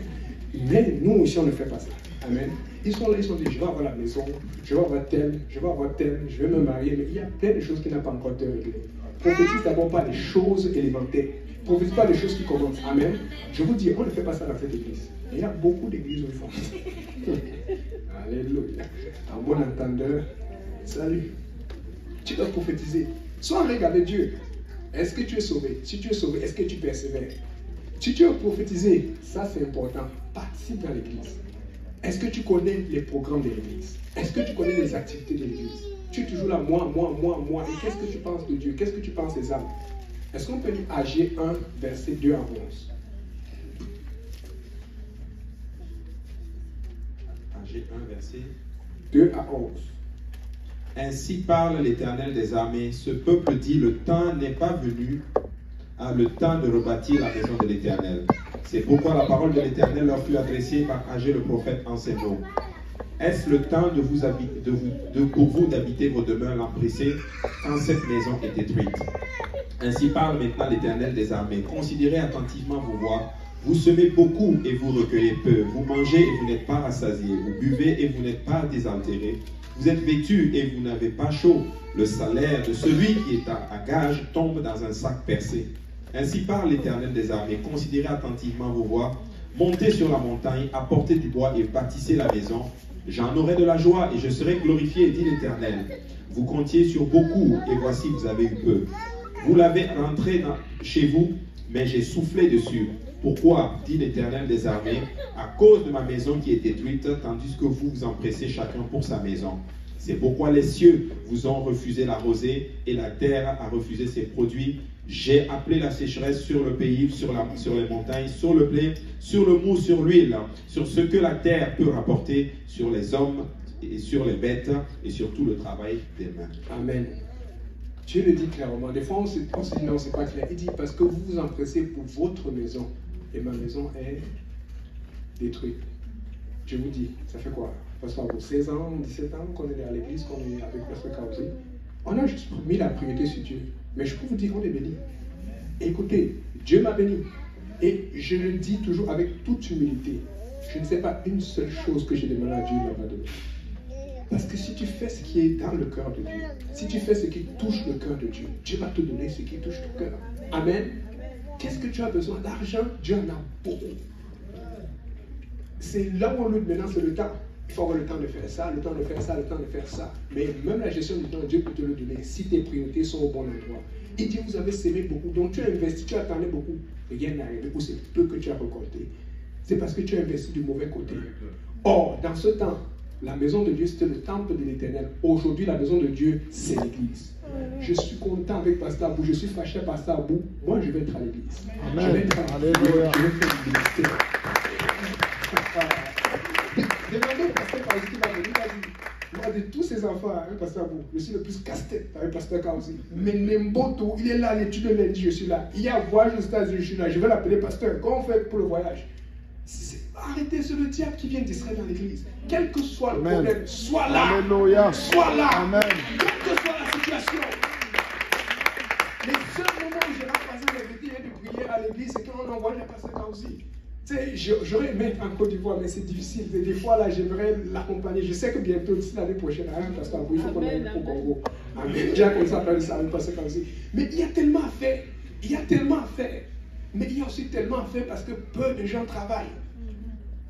Mais nous aussi, on ne fait pas ça, amen. Ils sont là, ils sont dit, je vais avoir la maison, je vais avoir tel, je vais avoir tel, je vais me marier, mais il y a plein de choses qui n'ont pas encore été réglées. Prophétise d'abord pas les choses élémentaires. Prophétise pas les choses qui commencent. Amen. Je vous dis, on ne fait pas ça dans cette église. Il y a beaucoup d'églises où ils font ça. Alléluia. En bon entendeur, salut. Tu dois prophétiser. Sois en règle avec Dieu. Est-ce que tu es sauvé? Si tu es sauvé, est-ce que tu persévères? Si tu as prophétisé, ça c'est important. Participe dans l'église. Est-ce que tu connais les programmes de l'église? Est-ce que tu connais les activités de l'église? Tu es toujours là, moi. Et qu'est-ce que tu penses de Dieu? Qu'est-ce que tu penses des âmes? Est-ce qu'on peut lire Agé 1, verset 2 à 11? Agé 1, verset 2 à 11. Ainsi parle l'Éternel des armées. Ce peuple dit, le temps n'est pas venu, le temps de rebâtir la maison de l'Éternel. C'est pourquoi la parole de l'Éternel leur fut adressée par Agé le prophète en ces mots. Est-ce le temps pour vous d'habiter vos demeures l'empressées quand cette maison est détruite? Ainsi parle maintenant l'Éternel des armées. Considérez attentivement vos voies. Vous semez beaucoup et vous recueillez peu. Vous mangez et vous n'êtes pas rassasiés. Vous buvez et vous n'êtes pas désaltérés. Vous êtes vêtus et vous n'avez pas chaud. Le salaire de celui qui est à gage tombe dans un sac percé. Ainsi parle l'Éternel des armées. Considérez attentivement vos voies. Montez sur la montagne, apportez du bois et bâtissez la maison. J'en aurai de la joie et je serai glorifié, dit l'Éternel. Vous comptiez sur beaucoup et voici vous avez eu peu. Vous l'avez rentré chez vous, mais j'ai soufflé dessus. Pourquoi, dit l'Éternel des armées, à cause de ma maison qui est détruite, tandis que vous vous empressez chacun pour sa maison. C'est pourquoi les cieux vous ont refusé la rosée et la terre a refusé ses produits. J'ai appelé la sécheresse sur le pays, sur les montagnes, sur le blé, sur le mou, sur l'huile, sur ce que la terre peut rapporter, sur les hommes et sur les bêtes et sur tout le travail des mains. Amen. Dieu le dit clairement. Des fois, on se dit non, c'est pas clair. Il dit parce que vous vous empressez pour votre maison. et ma maison est détruite. Je vous dis, ça fait quoi? Parce qu'à 16 ans, 17 ans, qu'on est à l'église, qu'on est avec Pasteur Kaozi, on a juste mis la priorité sur Dieu. Mais je peux vous dire qu'on est béni. Écoutez, Dieu m'a béni. Et je le dis toujours avec toute humilité. Je ne sais pas une seule chose que j'ai demandé à Dieu, il m'a donné. Parce que si tu fais ce qui est dans le cœur de Dieu, si tu fais ce qui touche le cœur de Dieu, Dieu va te donner ce qui touche ton cœur. Amen. Qu'est-ce que tu as besoin d'argent? Dieu en a beaucoup. C'est là où on lutte maintenant, c'est le temps. Il faut avoir le temps de faire ça, le temps de faire ça, le temps de faire ça. Mais même la gestion du temps, Dieu peut te le donner si tes priorités sont au bon endroit. Il dit, vous avez sémé beaucoup, donc tu as investi, tu attendais beaucoup. Rien n'est arrivé, ou c'est peu que tu as récolté. C'est parce que tu as investi du mauvais côté. Or, dans ce temps, la maison de Dieu, c'était le temple de l'Éternel. Aujourd'hui, la maison de Dieu, c'est l'église. Je suis content avec Pasteur Abou, je suis fâché par Pasteur Abou. Moi, je vais être à l'église. Je vais être à l'église. Je vais faire du ministère. Demandez au Pasteur Kaozi qui va venir, il va dire, moi, de tous ces enfants, hein, Pasteur Abou, je suis le plus casse-tête avec Pasteur Kaozi. Mais Nemboto, il est là, l'étude de lundi, je suis là. Il y a un voyage aux États-Unis, je suis là. Je vais l'appeler Pasteur. Comment on fait pour le voyage? Arrêtez, c'est le diable qui vient distraire dans l'église. Quel que soit le problème, sois là. Alléluia. Sois là. Amen. Quelle que soit la situation. Les seuls moments où je rentre les vêtements de prier à l'église, c'est quand on envoie les pasteurs Kaozi. Tu sais, j'aurais aimé être en Côte d'Ivoire, mais c'est difficile. Et des fois, là, j'aimerais l'accompagner. Je sais que bientôt, d'ici l'année prochaine, parce qu'il faut qu'on aille au Congo. Amen. Déjà comme ça, parle de ça, pasteur Kaozi. Mais il y a tellement à faire. Il y a tellement à faire. Mais il y a aussi tellement à faire parce que peu de gens travaillent.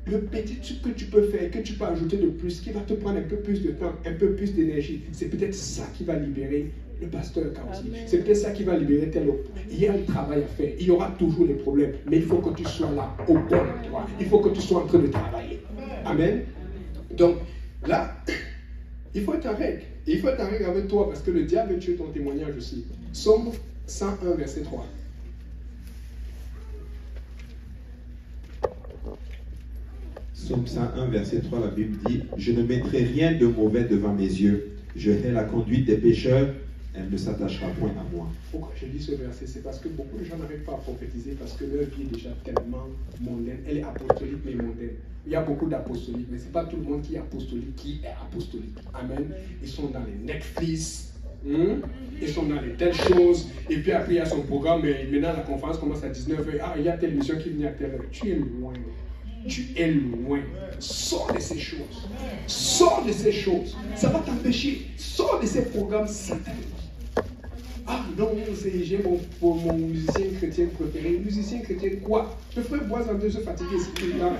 Le petit truc que tu peux faire, que tu peux ajouter de plus, qui va te prendre un peu plus de temps, un peu plus d'énergie, c'est peut-être ça qui va libérer le pasteur Kaozi. C'est peut-être ça qui va libérer tel autre. Il y a un travail à faire. Il y aura toujours des problèmes. Mais il faut que tu sois là, au bon endroit. Il faut que tu sois en train de travailler. Amen. Donc, là, il faut être en règle. Et il faut être en règle avec toi parce que le diable veut tuer ton témoignage aussi. Psaume 101, verset 3. Psaume 101, verset 3, la Bible dit « Je ne mettrai rien de mauvais devant mes yeux. Je hais la conduite des pécheurs. Elle ne s'attachera point à moi. » Pourquoi je lis ce verset? C'est parce que beaucoup de gens n'arrivent pas à prophétiser parce que leur vie est déjà tellement mondaine. Elle est apostolique mais mondaine. Il y a beaucoup d'apostoliques, mais ce n'est pas tout le monde qui est apostolique. Amen. Ils sont dans les Netflix. Ils sont dans les telles choses. Et puis après, il y a son programme. Et maintenant, la conférence commence à 19h. Ah, il y a telle mission qui vient à telle heure. Tu es loin. Tu es loin. Sors de ces choses. Sors de ces choses. Ça va t'empêcher. Sors de ces programmes sataniques. Ah non, j'ai mon musicien chrétien préféré. Musicien chrétien quoi? Le frère Bois-André se fatiguer ici là.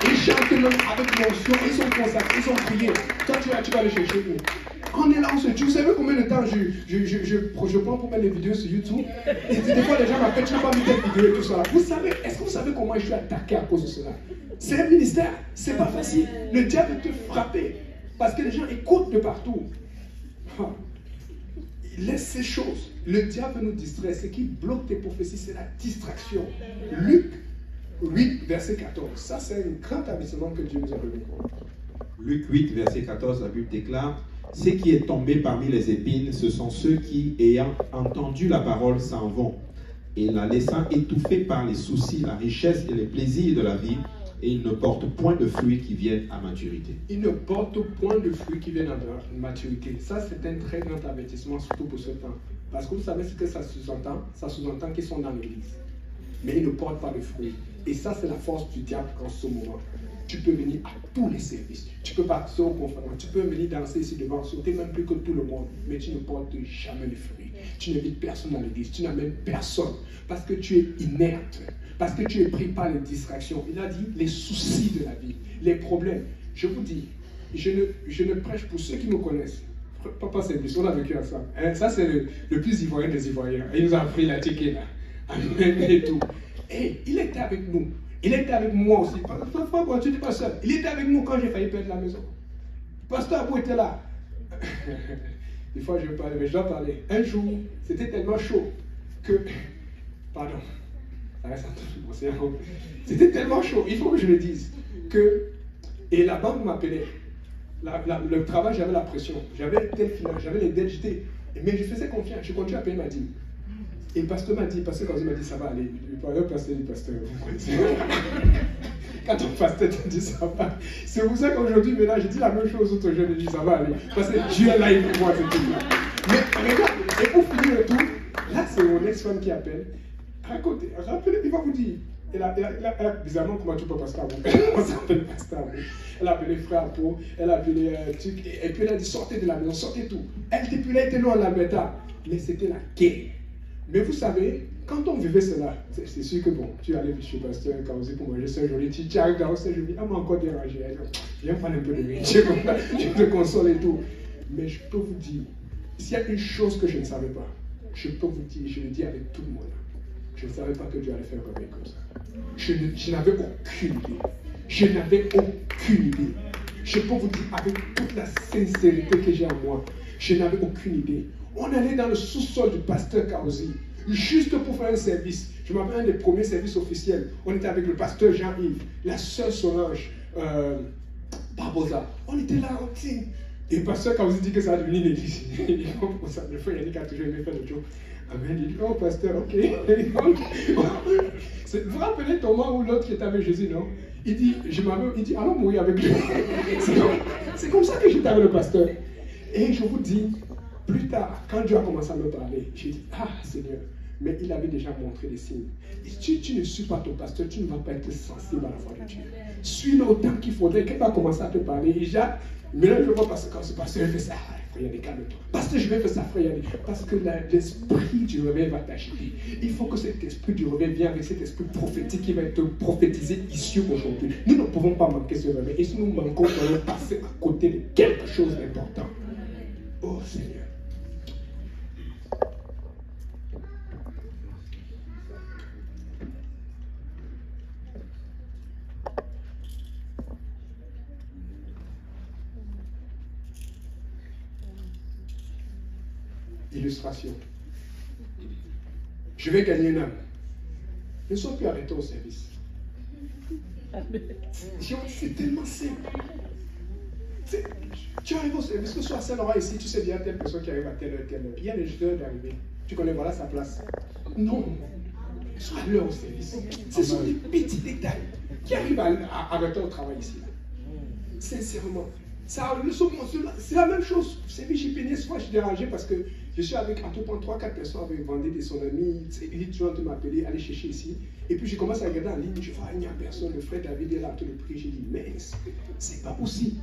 Ils chantent même avec mention. Ils sont consacrés. Ils sont priés. Toi, tu vas les chercher où? On est là, on se tue. Vous savez combien de temps je prends pour mettre les vidéos sur YouTube? Et des fois, les gens m'appellent, tu n'as pas mis cette vidéo et tout ça. Est-ce que vous savez comment je suis attaqué à cause de cela? C'est un ministère, c'est pas facile. Le diable veut te frapper parce que les gens écoutent de partout. Laisse ces choses. Le diable nous distrait. Ce qui bloque tes prophéties, c'est la distraction. Luc 8, verset 14. Ça, c'est un grand avertissement que Dieu nous a donné. Luc 8, verset 14, la Bible déclare « Ce qui est tombé parmi les épines, ce sont ceux qui, ayant entendu la parole, s'en vont, et la laissant étouffée par les soucis, la richesse et les plaisirs de la vie, et ils ne portent point de fruits qui viennent à maturité. » Ils ne portent point de fruits qui viennent à maturité. Ça, c'est un très grand avertissement, surtout pour ce temps. Parce que vous savez ce que ça sous-entend? Ça sous-entend qu'ils sont dans l'église. Mais ils ne portent pas de fruits. Et ça, c'est la force du diable en ce moment. Tu peux venir à tous les services. Tu peux participer aux conférences. Tu peux venir danser ici devant, sauter même plus que tout le monde. Mais tu ne portes jamais de fruits. Tu n'invites personne dans l'église. Tu n'amènes personne. Parce que tu es inerte. Parce que tu es pris par les distractions. Il a dit les soucis de la vie, les problèmes. Je vous dis, je ne prêche pour ceux qui me connaissent. Papa, c'est plus, on a vécu à ça. Hein? Ça, c'est le plus ivoirien des Ivoiriens. Il nous a appris la ticket là. Amen et tout. Et il était avec nous. Il était avec moi aussi. Parfois, tu n'es pas seul. Il était avec nous quand j'ai failli perdre la maison. Pasteur Abou était là. Des fois, je vais parler, mais je dois parler. Un jour, c'était tellement chaud que... Pardon. Ça reste un truc. C'était tellement chaud, il faut que je le dise. Et la banque m'appelait. Le travail, j'avais la pression. J'avais tel finance, j'avais les dettes, mais je faisais confiance. Je continuais à payer ma dîme. Et le pasteur m'a dit, parce que quand il m'a dit ça va aller, le pasteur dit pasteur, vous connaissez. Quand ton pasteur te dit ça va, c'est pour ça qu'aujourd'hui, maintenant, je dis la même chose aux jeunes, je dis ça va aller. Parce que Dieu est là, il faut voir ce truc-là. Mais regarde, et pour finir le tout, là c'est mon ex-femme qui appelle. Racontez, rappelez, il va vous dire. Elle a bizarrement, comment tu peux passer à vous? On s'appelle pasteur. Elle a appelé frère Apo, elle a appelé truc, et puis elle a dit sortez de la maison, sortez tout. Elle depuis là, elle était loin de la méta. Mais c'était la guerre. Mais vous savez, quand on vivait cela, c'est sûr que bon, tu allais chez pasteur Kaozi pour manger ce joli, tu arrives dans ce joli, elle m'a encore dérangé. Elle dit, viens prendre un peu de riz, je te console et tout. Mais je peux vous dire, s'il y a une chose que je ne savais pas, je peux vous dire, je le dis avec tout le monde, je ne savais pas que Dieu allait faire un réveil comme ça. Je n'avais aucune idée. Je n'avais aucune idée. Je peux vous dire avec toute la sincérité que j'ai en moi, je n'avais aucune idée. On allait dans le sous-sol du pasteur Kaozi, juste pour faire un service. Je me rappelle un des premiers services officiels. On était avec le pasteur Jean-Yves, la sœur Solange, Barbosa. On était là, on dit. Et le pasteur Kaozi dit que ça a devenu une église. Le frère Yannick a toujours aimé faire le job. Amen. Il dit, oh pasteur, ok. Vous vous rappelez Thomas ou l'autre qui était avec Jésus, non? Il dit, allons mourir avec lui. C'est comme ça que j'étais avec le pasteur. Et je vous dis, plus tard, quand Dieu a commencé à me parler, j'ai dit, ah Seigneur, mais il avait déjà montré des signes. Et si tu ne suis pas ton pasteur, tu ne vas pas être sensible à la voix de Dieu. Suis-le autant qu'il faudrait, qu'il va commencer à te parler. Et maintenant je vois parce que quand ce pasteur fait ça, frère Yannick, calme-toi. Parce que je vais faire ça, frère Yannick. Parce que l'esprit du réveil va t'agiter. Il faut que cet esprit du réveil vienne avec cet esprit prophétique qui va être prophétisé ici aujourd'hui. Nous ne pouvons pas manquer ce réveil. Et si nous manquons, nous allons passer à côté de quelque chose d'important. Oh Seigneur. Illustration. Je vais gagner une âme. Ne sois plus arrêté au service. C'est tellement simple. Tu arrives au service, que ce soit à Saint-Laurent ici, tu sais bien telle personne qui arrive à telle heure. Il y a les heures d'arrivée. Tu connais, voilà sa place. Non. Sois à l'heure au service. Ce sont des petits détails qui arrivent à arrêter au travail ici. Sincèrement. C'est la même chose. C'est que j'ai peiné, soit je suis dérangé parce que je suis avec à tout point 3-4 personnes avec vendu de son ami. Il dit toujours de m'appeler, aller chercher ici. Et puis je commence à regarder en ligne, je vois il n'y a personne. Le frère David est là, tout le prix. J'ai dit, mais c'est pas possible.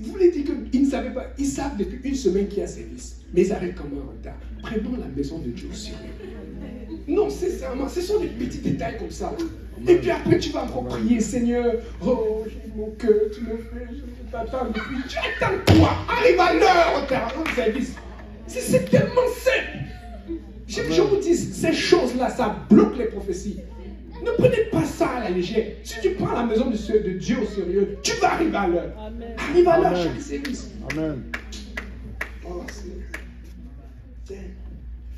Vous voulez dire qu'ils ne savaient pas. Ils savent depuis une semaine qu'il y a service. Mais ils arrivent quand même en retard. Prenons la maison de Dieu au sérieux. Non, sincèrement, ce sont des petits détails comme ça. Et puis après, tu vas encore prier, Seigneur, oh, j'ai mon cœur, tu me fais, je t'attends depuis. Tu attends quoi? Arrive à l'heure, au service. C'est tellement simple. Je vous dis, ces choses-là, ça bloque les prophéties. Ne prenez pas ça à la légère. Si tu prends la maison de Dieu au sérieux, tu vas arriver à l'heure. Arrive à l'heure chaque service. Amen. Oh, il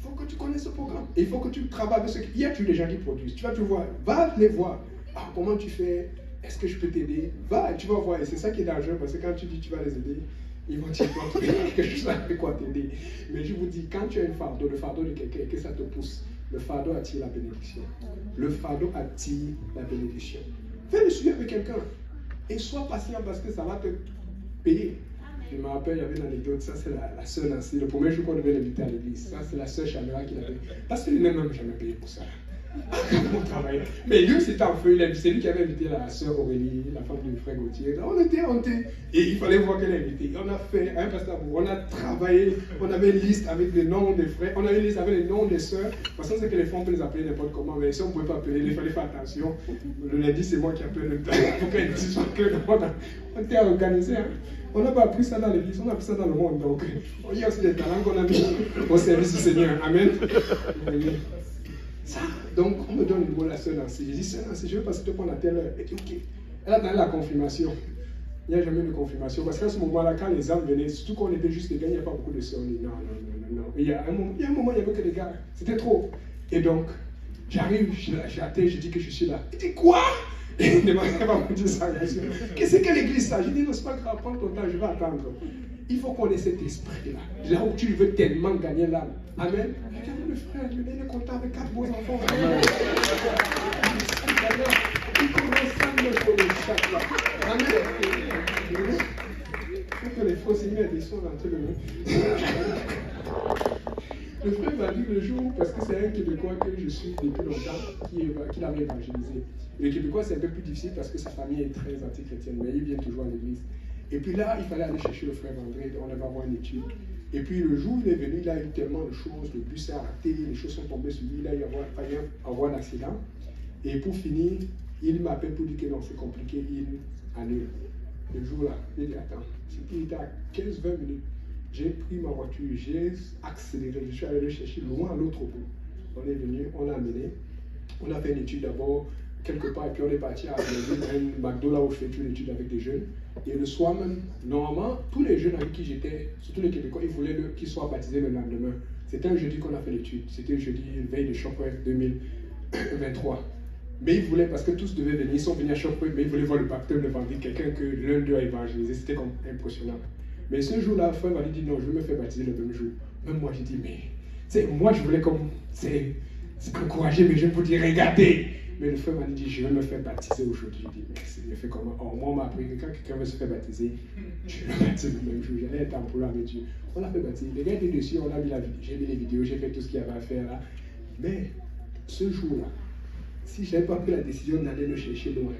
faut que tu connaisses ce programme. Et il faut que tu travailles avec ceux qui... Il y a toujours des gens qui produisent. Tu vas te voir. Va les voir. Ah, comment tu fais? Est-ce que je peux t'aider? Va, tu vas voir. Et c'est ça qui est dangereux parce que quand tu dis que tu vas les aider, ils vont dire que je sais avec quoi t'aider. Mais je vous dis, quand tu as un fardeau, le fardeau de quelqu'un et que ça te pousse, le fardeau attire la bénédiction. Le fardeau attire la bénédiction. Fais le suivi avec quelqu'un. Et sois patient parce que ça va te payer. Je me rappelle, il y avait une anecdote, ça c'est la sœur Nancy. Le premier jour qu'on devait l'inviter à l'église, ça c'est la sœur Chamera qui l'avait. Parce qu'il n'a même jamais payé pour ça. On travaillait. Mais lui c'était en feu, c'est lui qui avait invité la sœur Aurélie, la femme du frère Gauthier. On était. Et il fallait voir qu'elle est invitée. On a fait un pasteur, on a travaillé, on avait une liste avec les noms des frères, on avait une liste avec les noms des sœurs. Parce que c'est que les femmes, on peut les appeler n'importe comment, mais si on ne pouvait pas appeler, il fallait faire attention. Le lundi, c'est moi qui appelle le temps pour qu'elle dise que on était organisé. Hein. On n'a pas appris ça dans l'église, on a appris ça dans le monde. Donc, il y a aussi des talents qu'on a mis au service du Seigneur. Amen. Ça, donc, on me donne le numéro de la sœur Nancy. Je dis, sœur Nancy, je veux passer te prendre à telle heure. Elle dit, ok. Elle a donné la confirmation. Il n'y a jamais eu de confirmation. Parce qu'à ce moment-là, quand les âmes venaient, surtout qu'on était juste les gars, il n'y a pas beaucoup de sœurs. On dit, non. Il y a un moment, il n'y avait que des gars. C'était trop. Et donc, j'arrive, j'attends, je dis que je suis là. Il dit, quoi? Il ne m'a pas me dire ça. Qu'est-ce que l'église ça? Je dis, non, c'est pas grave, prends ton temps, je vais attendre. Il faut qu'on ait cet esprit-là. Là où tu veux tellement gagner l'âme. Amen. Regardez le frère, il est content avec 4 beaux enfants. Amen. Il commence à me connaître chaque fois. Amen. Que les faux signes ils sont rentrés le Le frère m'a dit le jour, parce que c'est un Québécois que je suis depuis longtemps, qui l'avait évangélisé. Le Québécois, c'est un peu plus difficile parce que sa famille est très anti-chrétienne, mais il vient toujours à l'église. Et puis là, il fallait aller chercher le frère André, on avait avoir une étude. Et puis le jour où il est venu, il a eu tellement de choses, le bus s'est arrêté, les choses sont tombées sur lui, il a failli avoir un accident. Et pour finir, il m'appelle pour dire que non, c'est compliqué, il annule. Le jour-là, il dit attends, il était à 15-20 minutes. J'ai pris ma voiture, j'ai accéléré, je suis allé le chercher loin à l'autre bout. On est venu, on l'a amené, on a fait une étude d'abord quelque part, et puis on est parti à un McDo là où je fais une étude avec des jeunes. Et le soir même, normalement, tous les jeunes avec qui j'étais, surtout les Québécois, ils voulaient qu'ils soient baptisés le lendemain. C'était un jeudi qu'on a fait l'étude, c'était le jeudi, veille de Shopwreck 2023. Mais ils voulaient, parce que tous devaient venir, ils sont venus à Shopwreck, mais ils voulaient voir le baptême de vendredi, quelqu'un que l'un d'eux a évangélisé, c'était comme impressionnant. Mais ce jour-là, le frère m'a dit non, je vais me faire baptiser le même jour. Même moi, j'ai dit, mais, moi je voulais comme, c'est encourager mes jeunes pour dire, regardez. Mais le frère m'a dit, je vais me faire baptiser aujourd'hui. J'ai dit, mais il fait comment? Oh, moi, on m'a appris que quand quelqu'un veut se faire baptiser, je vais me baptiser le même jour. J'allais être en pour avec Dieu. On l'a fait baptiser. Les gars étaient dessus, on a mis j'ai mis les vidéos, j'ai fait tout ce qu'il y avait à faire là. Mais ce jour-là, si je n'avais pas pris la décision d'aller le chercher loin,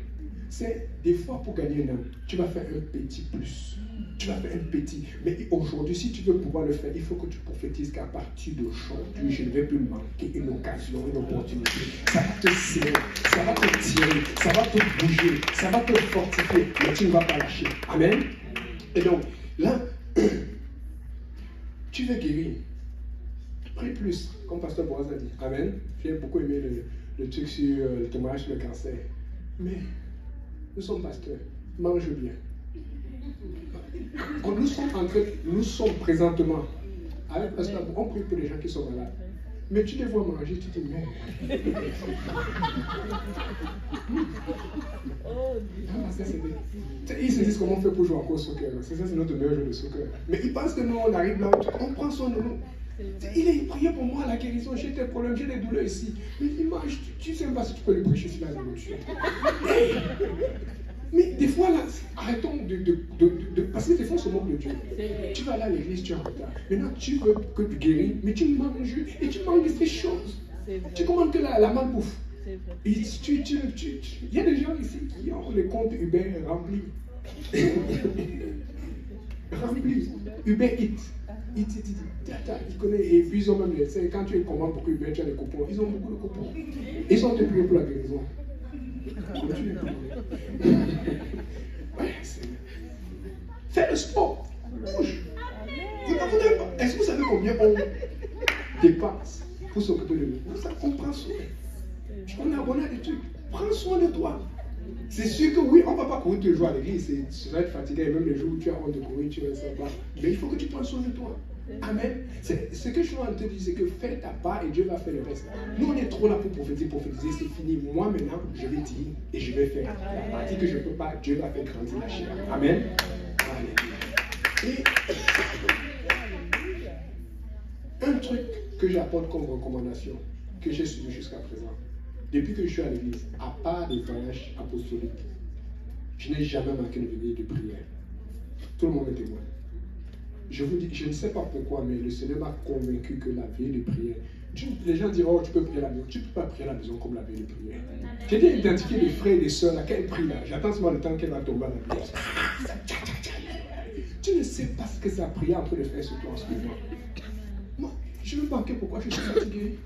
c'est des fois pour gagner une âme, tu vas faire un petit plus. Tu vas faire un petit. Mais aujourd'hui, si tu veux pouvoir le faire, il faut que tu prophétises qu'à partir d'aujourd'hui, je ne vais plus manquer une occasion, une opportunité. Ça va te serrer, ça va te tirer, ça va te bouger, ça va te fortifier, mais tu ne vas pas lâcher. Amen. Et donc, là, tu veux guérir. Prie plus, comme Pasteur Boaz a dit. Amen. J'ai beaucoup aimé le truc sur le témoignage sur le cancer. Mais nous sommes pasteurs. Mange bien. Quand nous sommes présentement avec Pasteur, on prie pour les gens qui sont malades. Mais tu les vois manger, tu te dis non. Ils se disent comment on fait pour jouer encore au soccer. C'est ça, c'est notre meilleur jeu de soccer. Mais ils pensent que nous, on arrive là, on prend soin de nous. Il a prié pour moi à la guérison, j'ai des problèmes, j'ai des douleurs ici. Mais il mange, tu sais pas si tu peux le prêcher sur la nourriture. Mais des fois, là, arrêtons parce que des fois, on se moque de Dieu. Tu vas aller à l'église, tu es en retard. Maintenant, tu veux que tu guéris, mais tu manges, et tu manges ces choses. Tu commandes que la malbouffe. Il y a des gens ici qui ont les comptes Uber remplis. Remplis. Uber Eats. Ils connaissent, et puis ils ont même quand tu commandes beaucoup Uber, tu as des coupons. Ils ont beaucoup de coupons. Ils sont te priés pour la guérison. Fais le sport. Bouge. Est-ce que vous savez combien on dépense pour s'occuper de nous? Ça, on prend soin. On est abonné à des trucs. Prends soin de toi. C'est sûr que oui, on ne va pas courir tous les jours à l'église. Tu vas être fatigué, et même les jours où tu as honte de courir, tu vas savoir. Mais il faut que tu prennes soin de toi. Amen. Ce que je suis en train de te dire, c'est que fais ta part et Dieu va faire le reste. Nous, on est trop là pour prophétiser, c'est fini. Moi, maintenant, je vais dire et je vais faire. La partie que je ne peux pas, Dieu va faire grandir la chair. Amen. Et un truc que j'apporte comme recommandation, que j'ai suivi jusqu'à présent, depuis que je suis à l'église, à part des voyages apostoliques, je n'ai jamais manqué de veillée de prière. Tout le monde est témoin. Je vous dis, je ne sais pas pourquoi, mais le Seigneur m'a convaincu que la veille de prière, les gens diront, oh, tu peux prier à la maison. Tu ne peux pas prier à la maison comme la veille de prière. J'ai déjà identifié les frères et les sœurs, à quel prix là. J'attends seulement le temps qu'elle va tomber à la maison. Tu ne sais pas ce que ça prière entre les frères sur toi en ce moment. Moi, je me manquais pourquoi je suis fatigué.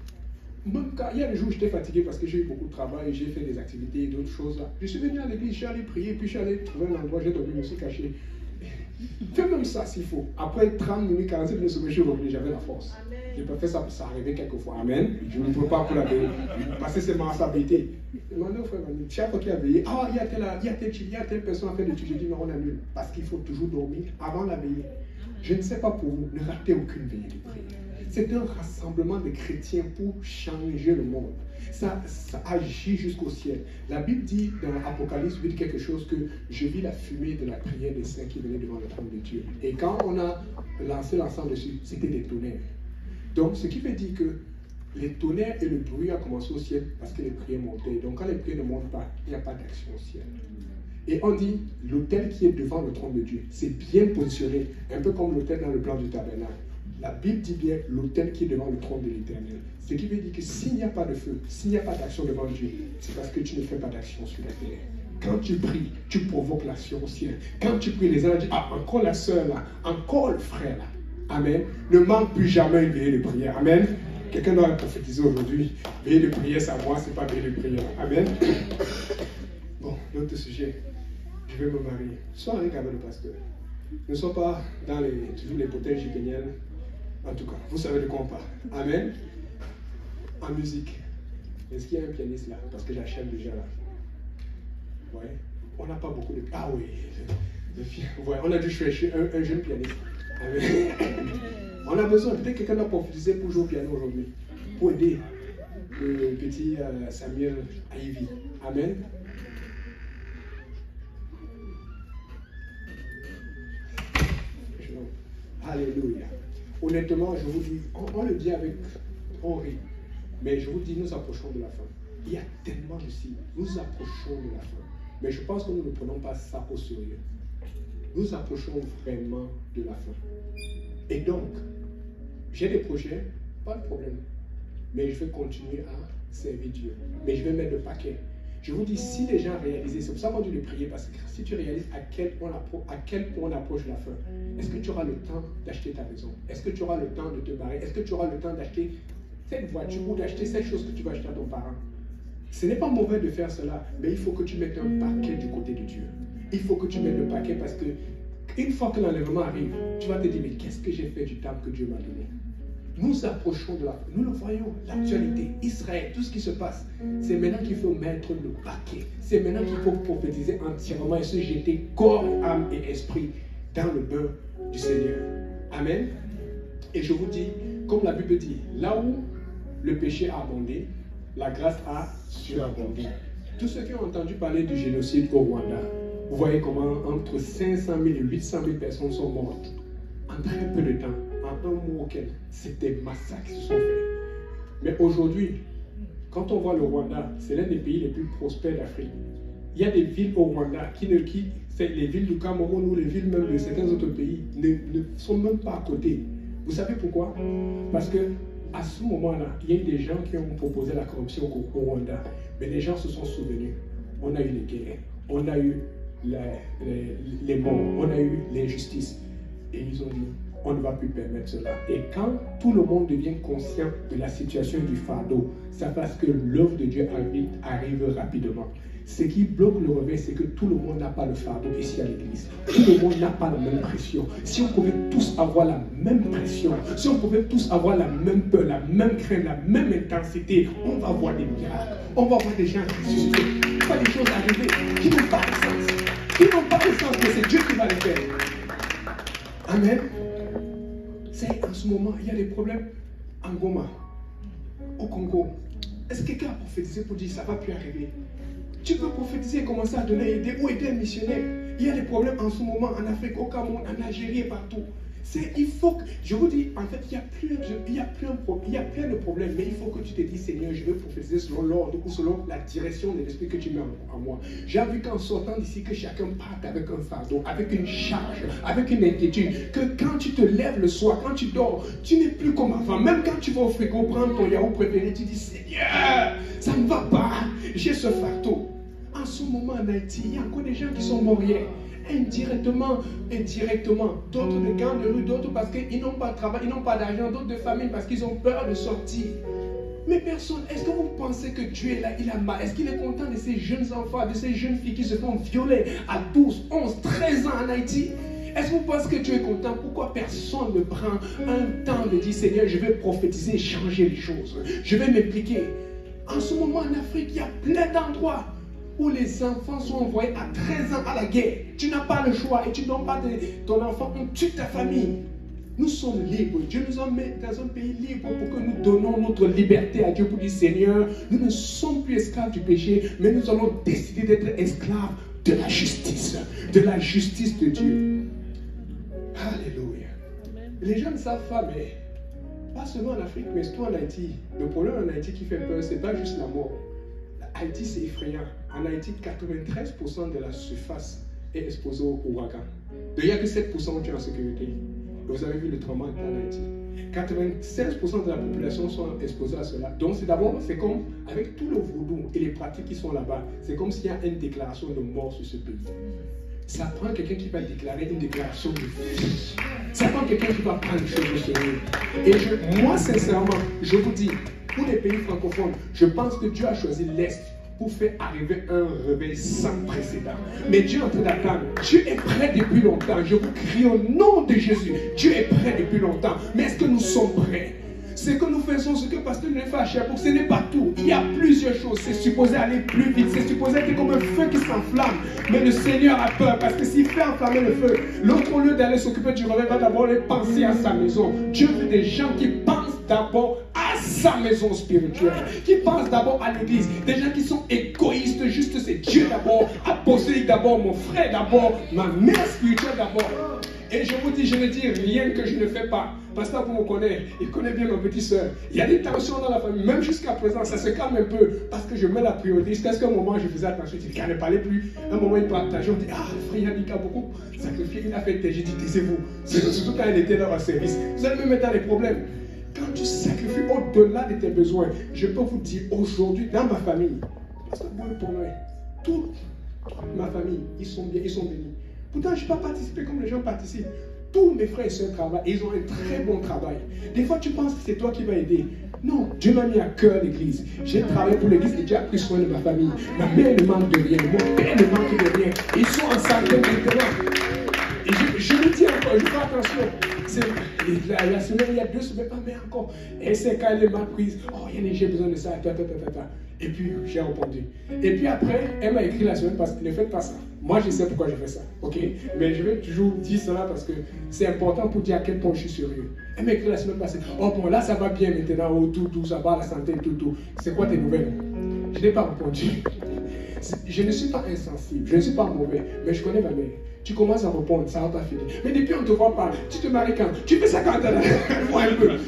Même quand il y a des jours où j'étais fatigué parce que j'ai eu beaucoup de travail, j'ai fait des activités et d'autres choses là. Je suis venu à l'église, je suis allé prier, puis je suis allé trouver un endroit, j'ai dormi, je me suis caché. Fais même ça s'il faut. Après 30 minutes, 45 minutes, je suis revenu, j'avais la force. Je peux faire ça, ça arrivait quelquefois. Amen. Je ne peux pas pour la veille. Parce que c'est ma responsabilité. Demandez au frère, chaque fois qu'il a veillé, ah, il y a telle personne à faire d'études. Je dis non, on annule. Parce qu'il faut toujours dormir avant la veillée. Je ne sais pas pour vous, ne ratez aucune veillée de prière. C'est un rassemblement de chrétiens pour changer le monde. Ça agit jusqu'au ciel. La Bible dit dans Apocalypse 8 quelque chose que je vis la fumée de la prière des saints qui venaient devant le trône de Dieu. Et quand on a lancé l'ensemble dessus, c'était des tonnerres. Donc, ce qui veut dire que les tonnerres et le bruit a commencé au ciel parce que les prières montaient. Donc, quand les prières ne montent pas, il n'y a pas d'action au ciel. Et on dit, l'autel qui est devant le trône de Dieu, c'est bien positionné, un peu comme l'autel dans le plan du tabernacle. La Bible dit bien l'autel qui est devant le trône de l'Éternel. Ce qui veut dire que s'il n'y a pas de feu, s'il n'y a pas d'action devant Dieu, c'est parce que tu ne fais pas d'action sur la terre. Quand tu pries, tu provoques l'action au ciel. Quand tu pries, les anges disent, ah, encore la sœur là, encore le frère là. Amen. Ne manque plus jamais une veillée de prière. Amen. Quelqu'un doit prophétiser aujourd'hui. Veillée de prière, c'est à moi, c'est pas veillée de prière. Amen. Bon, l'autre sujet. Je vais me marier. Sois avec le pasteur. Ne sois pas dans toujours les potins gipéniennes. En tout cas, vous savez de quoi on parle. Amen. En musique. Est-ce qu'il y a un pianiste là? Parce que j'achète déjà là. Ouais. On n'a pas beaucoup de... Ah oui. Ouais, on a dû chercher un jeune pianiste. Amen. On a besoin. Peut-être quelqu'un doit prophétiser pour jouer au piano aujourd'hui. Pour aider le petit Samuel Ivy. Amen. Alléluia. Honnêtement, je vous dis, on le dit avec Henri, mais je vous dis, nous approchons de la fin. Il y a tellement de signes. Nous approchons de la fin. Mais je pense que nous ne prenons pas ça au sérieux. Nous approchons vraiment de la fin. Et donc, j'ai des projets, pas de problème. Mais je vais continuer à servir Dieu. Mais je vais mettre le paquet. Je vous dis, si les gens réalisent, c'est pour ça qu'on dit de prier, parce que si tu réalises à quel point on approche la fin, est-ce que tu auras le temps d'acheter ta maison? Est-ce que tu auras le temps de te barrer? Est-ce que tu auras le temps d'acheter cette voiture ou d'acheter cette chose que tu vas acheter à ton parent? Ce n'est pas mauvais de faire cela, mais il faut que tu mettes un paquet du côté de Dieu. Il faut que tu mettes le paquet parce que une fois que l'enlèvement arrive, tu vas te dire, mais qu'est-ce que j'ai fait du temps que Dieu m'a donné? Nous approchons de la fin. Nous le voyons, l'actualité, Israël, tout ce qui se passe. C'est maintenant qu'il faut mettre le paquet. C'est maintenant qu'il faut prophétiser entièrement et se jeter corps, âme et esprit dans le bain du Seigneur. Amen. Et je vous dis, comme la Bible dit, là où le péché a abondé, la grâce a surabondé. Tous ceux qui ont entendu parler du génocide au Rwanda, vous voyez comment entre 500 000 et 800 000 personnes sont mortes en très peu de temps. En un mois auquel c'est des massacres qui se sont faits. Mais aujourd'hui, quand on voit le Rwanda, c'est l'un des pays les plus prospères d'Afrique. Il y a des villes au Rwanda c'est les villes du Cameroun ou les villes même de certains autres pays ne sont même pas à côté. Vous savez pourquoi? Parce que à ce moment-là, il y a eu des gens qui ont proposé la corruption au Rwanda, mais les gens se sont souvenus. On a eu les guerres, on a eu les morts, on a eu l'injustice, et ils ont dit, on ne va plus permettre cela. Et quand tout le monde devient conscient de la situation du fardeau, c'est parce que l'œuvre de Dieu arrive rapidement. Ce qui bloque le réveil, c'est que tout le monde n'a pas le fardeau ici à l'église. Tout le monde n'a pas la même pression. Si on pouvait tous avoir la même pression, si on pouvait tous avoir la même peur, la même crainte, la même intensité, on va voir des miracles. On va voir des gens ressusciter. Pas des choses arriver qui n'ont pas de sens. Qui n'ont pas de sens, mais c'est Dieu qui va les faire. Amen. C'est en ce moment, il y a des problèmes en Goma, au Congo. Est-ce que quelqu'un a prophétisé pour dire ça ne va plus arriver? Tu peux prophétiser et commencer à donner aider ou aider un missionnaire. Il y a des problèmes en ce moment en Afrique, au Cameroun, en Algérie et partout. Il faut que, je vous dis, en fait, il y a plein de problèmes, mais il faut que tu te dises, Seigneur, je vais prophétiser selon l'ordre ou selon la direction de l'esprit que tu mets en moi. J'ai vu qu'en sortant d'ici, que chacun parte avec un fardeau, avec une charge, avec une inquiétude, que quand tu te lèves le soir, quand tu dors, tu n'es plus comme avant. Même quand tu vas au frigo prendre ton yaourt préféré, tu dis, Seigneur, ça ne va pas, j'ai ce fardeau. En ce moment en Haïti, il y a encore des gens qui sont morts hier. Indirectement. D'autres de camps de rue, d'autres parce qu'ils n'ont pas de travail, ils n'ont pas d'argent, d'autres de famille parce qu'ils ont peur de sortir. Mais personne, est-ce que vous pensez que Dieu est là, il a mal? Est-ce qu'il est content de ces jeunes enfants, de ces jeunes filles qui se font violer à 12, 11, 13 ans en Haïti? Est-ce que vous pensez que Dieu est content? Pourquoi personne ne prend un temps de dire, Seigneur, je vais prophétiser et changer les choses. Je vais m'impliquer. En ce moment en Afrique, il y a plein d'endroits où les enfants sont envoyés à 13 ans à la guerre. Tu n'as pas le choix et tu ne donnes pas ton enfant, on tue ta famille. Nous sommes libres. Dieu nous a mis dans un pays libre pour que nous donnons notre liberté à Dieu pour dire Seigneur, nous ne sommes plus esclaves du péché, mais nous allons décider d'être esclaves de la justice de Dieu. Alléluia. Les gens ne savent pas, mais pas seulement en Afrique, mais surtout en Haïti. Le problème en Haïti qui fait peur, ce n'est pas juste la mort. Haïti, c'est effrayant. En Haïti, 93% de la surface est exposée au ouragan. Il n'y a que 7% qui sont en sécurité. Vous avez vu le tremblement en Haïti. 96% de la population sont exposés à cela. Donc c'est comme, avec tout le vaudou et les pratiques qui sont là-bas, c'est comme s'il y a une déclaration de mort sur ce pays. Ça prend quelqu'un qui va déclarer une déclaration de vie. Ça prend quelqu'un qui va prendre les choses au sérieux. Et moi, sincèrement, je vous dis, pour les pays francophones, je pense que Dieu a choisi l'Est pour faire arriver un réveil sans précédent. Mais Dieu est en train d'attendre. Dieu est prêt depuis longtemps. Je vous crie au nom de Jésus. Dieu est prêt depuis longtemps. Mais est-ce que nous sommes prêts? Ce que nous faisons, ce que Pasteur ne fait à Sherbrooke, ce n'est pas tout. Il y a plusieurs choses. C'est supposé aller plus vite. C'est supposé être comme un feu qui s'enflamme. Mais le Seigneur a peur parce que s'il fait enflammer le feu, l'autre, au lieu d'aller s'occuper du réveil, va d'abord aller penser à sa maison. Dieu veut des gens qui pensent d'abord à sa maison spirituelle, qui pensent d'abord à l'église. Des gens qui sont égoïstes, juste c'est Dieu d'abord, apostolique d'abord, mon frère d'abord, ma mère spirituelle d'abord. Et je vous dis, je ne dis rien que je ne fais pas. Pasteur, vous me connaissez, il connaît bien ma petite soeur. Il y a des tensions dans la famille, même jusqu'à présent, ça se calme un peu parce que je mets la priorité. Jusqu'à ce qu'à un moment, je faisais attention, il ne parlait plus. Un moment, il partageait, on dit, ah, le frère Yannick a beaucoup sacrifié, il a fait tes. J'ai dit, taisez-vous. Surtout quand il était dans un service. Vous allez me mettre dans les problèmes. Quand tu sacrifies au-delà de tes besoins, je peux vous dire aujourd'hui, dans ma famille, parce que pour moi, toute ma famille, ils sont bien, ils sont bénis. Pourtant, je n'ai pas participé comme les gens participent. Tous mes frères et sœurs travaillent et ils ont un très bon travail. Des fois, tu penses que c'est toi qui vas aider. Non, Dieu m'a mis à cœur l'église. J'ai travaillé pour l'église et Dieu a pris soin de ma famille. Ma mère ne manque de rien, mon père ne manque de rien. Ils sont en santé maintenant. Et je le dis encore, je fais attention. La semaine, il y a 2 semaines, pas mais encore. Et c'est quand elle m'a prise. Oh, Yannick, j'ai besoin de ça. Et puis, j'ai répondu. Et puis après, elle m'a écrit la semaine parce que ne faites pas ça. Moi, je sais pourquoi je fais ça. Ok? Mais je vais toujours dire cela parce que c'est important pour dire à quel point je suis sérieux. Elle m'a écrit la semaine passée. Oh, bon, là, ça va bien maintenant. Oh, tout, ça va, la santé, tout. C'est quoi tes nouvelles? Je n'ai pas répondu. Je ne suis pas insensible, je ne suis pas mauvais, mais je connais ma mère. Tu commences à répondre, ça va pas finir. Mais depuis on ne te voit pas, tu te maries quand? Tu fais ça quand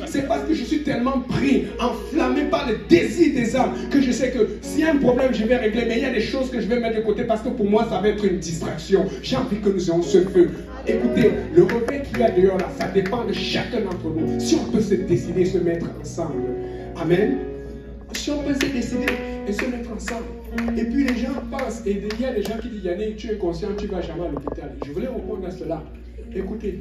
c'est parce que je suis tellement pris, enflammé par le désir des âmes, que je sais que s'il y a un problème, je vais régler, mais il y a des choses que je vais mettre de côté parce que pour moi, ça va être une distraction. J'ai envie que nous ayons ce feu. Écoutez, le réveil qu'il y a dehors là, ça dépend de chacun d'entre nous. Si on peut se décider, se mettre ensemble. Amen. Si on peut se décider et se mettre ensemble. Et puis les gens pensent, et il y a des gens qui disent Yannick, tu es conscient, tu ne vas jamais à l'hôpital. Je voulais répondre à cela. Écoutez,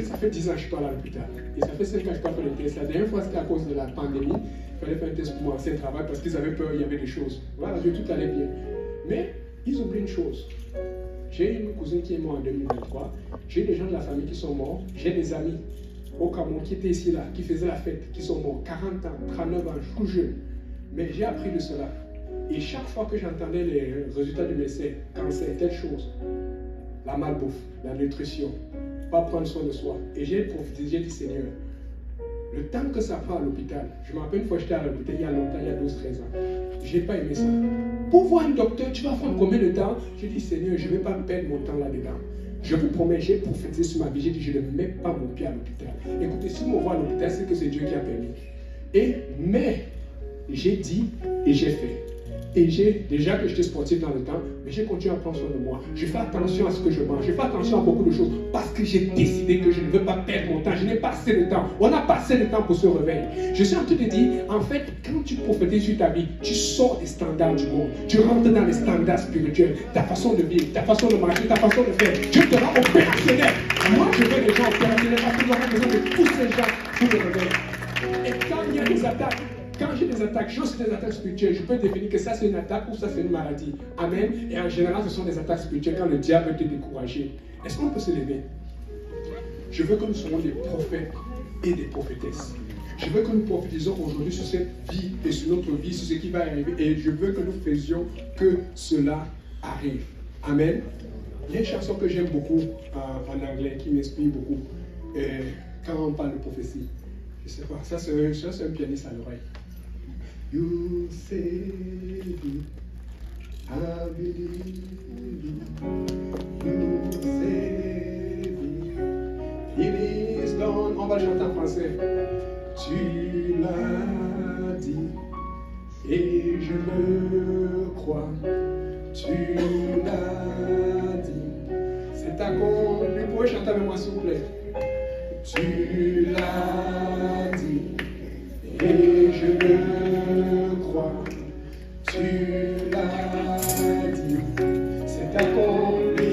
ça fait 10 ans que je suis pas allé à l'hôpital. Et ça fait 5 ans que je ne suis pas fait le test. La dernière fois, c'était à cause de la pandémie. Il fallait faire un test pour mon ancien travail parce qu'ils avaient peur, il y avait des choses. Voilà, tout allait bien. Mais ils oublient une chose. J'ai une cousine qui est morte en 2023. J'ai des gens de la famille qui sont morts. J'ai des amis au Cameroun qui étaient ici, là, qui faisaient la fête, qui sont morts 40 ans, 39 ans, tout jeune. Mais j'ai appris de cela. Et chaque fois que j'entendais les résultats du médecin, cancer, telle chose, la malbouffe, la nutrition, pas prendre soin de soi. Et j'ai profité, j'ai dit Seigneur, le temps que ça prend à l'hôpital, je me rappelle une fois j'étais à l'hôpital il y a longtemps, il y a 12-13 ans, je n'ai pas aimé ça. Pour voir un docteur, tu vas prendre combien de temps? J'ai dit Seigneur, je ne vais pas perdre mon temps là-dedans. Je vous promets, j'ai prophétisé sur ma vie, j'ai dit je ne mets pas mon pied à l'hôpital. Écoutez, si on voit à l'hôpital, c'est que c'est Dieu qui a permis. Mais j'ai dit et j'ai fait. Et j'ai déjà que j'étais sportif dans le temps, mais j'ai continué à prendre soin de moi. Je fais attention à ce que je mange. Je fais attention à beaucoup de choses parce que j'ai décidé que je ne veux pas perdre mon temps. Je n'ai pas assez de temps. On a passé le temps pour se réveiller. Je suis en train de dire, en fait, quand tu prophétises sur ta vie, tu sors des standards du monde. Tu rentres dans les standards spirituels. Ta façon de vivre, ta façon de marcher, ta façon de faire. Dieu te rend opérationnel. Moi, je veux les gens opérationnels parce que nous avons besoin de tous ces gens pour le réveil. Et quand il y a des attaques, quand j'ai des attaques, juste des attaques spirituelles, je peux définir que ça c'est une attaque ou ça c'est une maladie. Amen. Et en général, ce sont des attaques spirituelles quand le diable veut te décourager. Est-ce qu'on peut se lever? Je veux que nous soyons des prophètes et des prophétesses. Je veux que nous prophétisons aujourd'hui sur cette vie et sur notre vie, sur ce qui va arriver. Et je veux que nous faisions que cela arrive. Amen. Il y a une chanson que j'aime beaucoup en anglais qui m'inspire beaucoup. quand on parle de prophétie, je sais pas, ça c'est un pianiste à l'oreille. You save me, I believe you save me, it is done. On va le chanter en français. Tu l'as dit et je le crois. Tu l'as dit, c'est accompli. Vous pouvez chanter avec moi s'il vous plaît. Tu l'as dit et je le crois. Tu l'as dit, c'est accompli.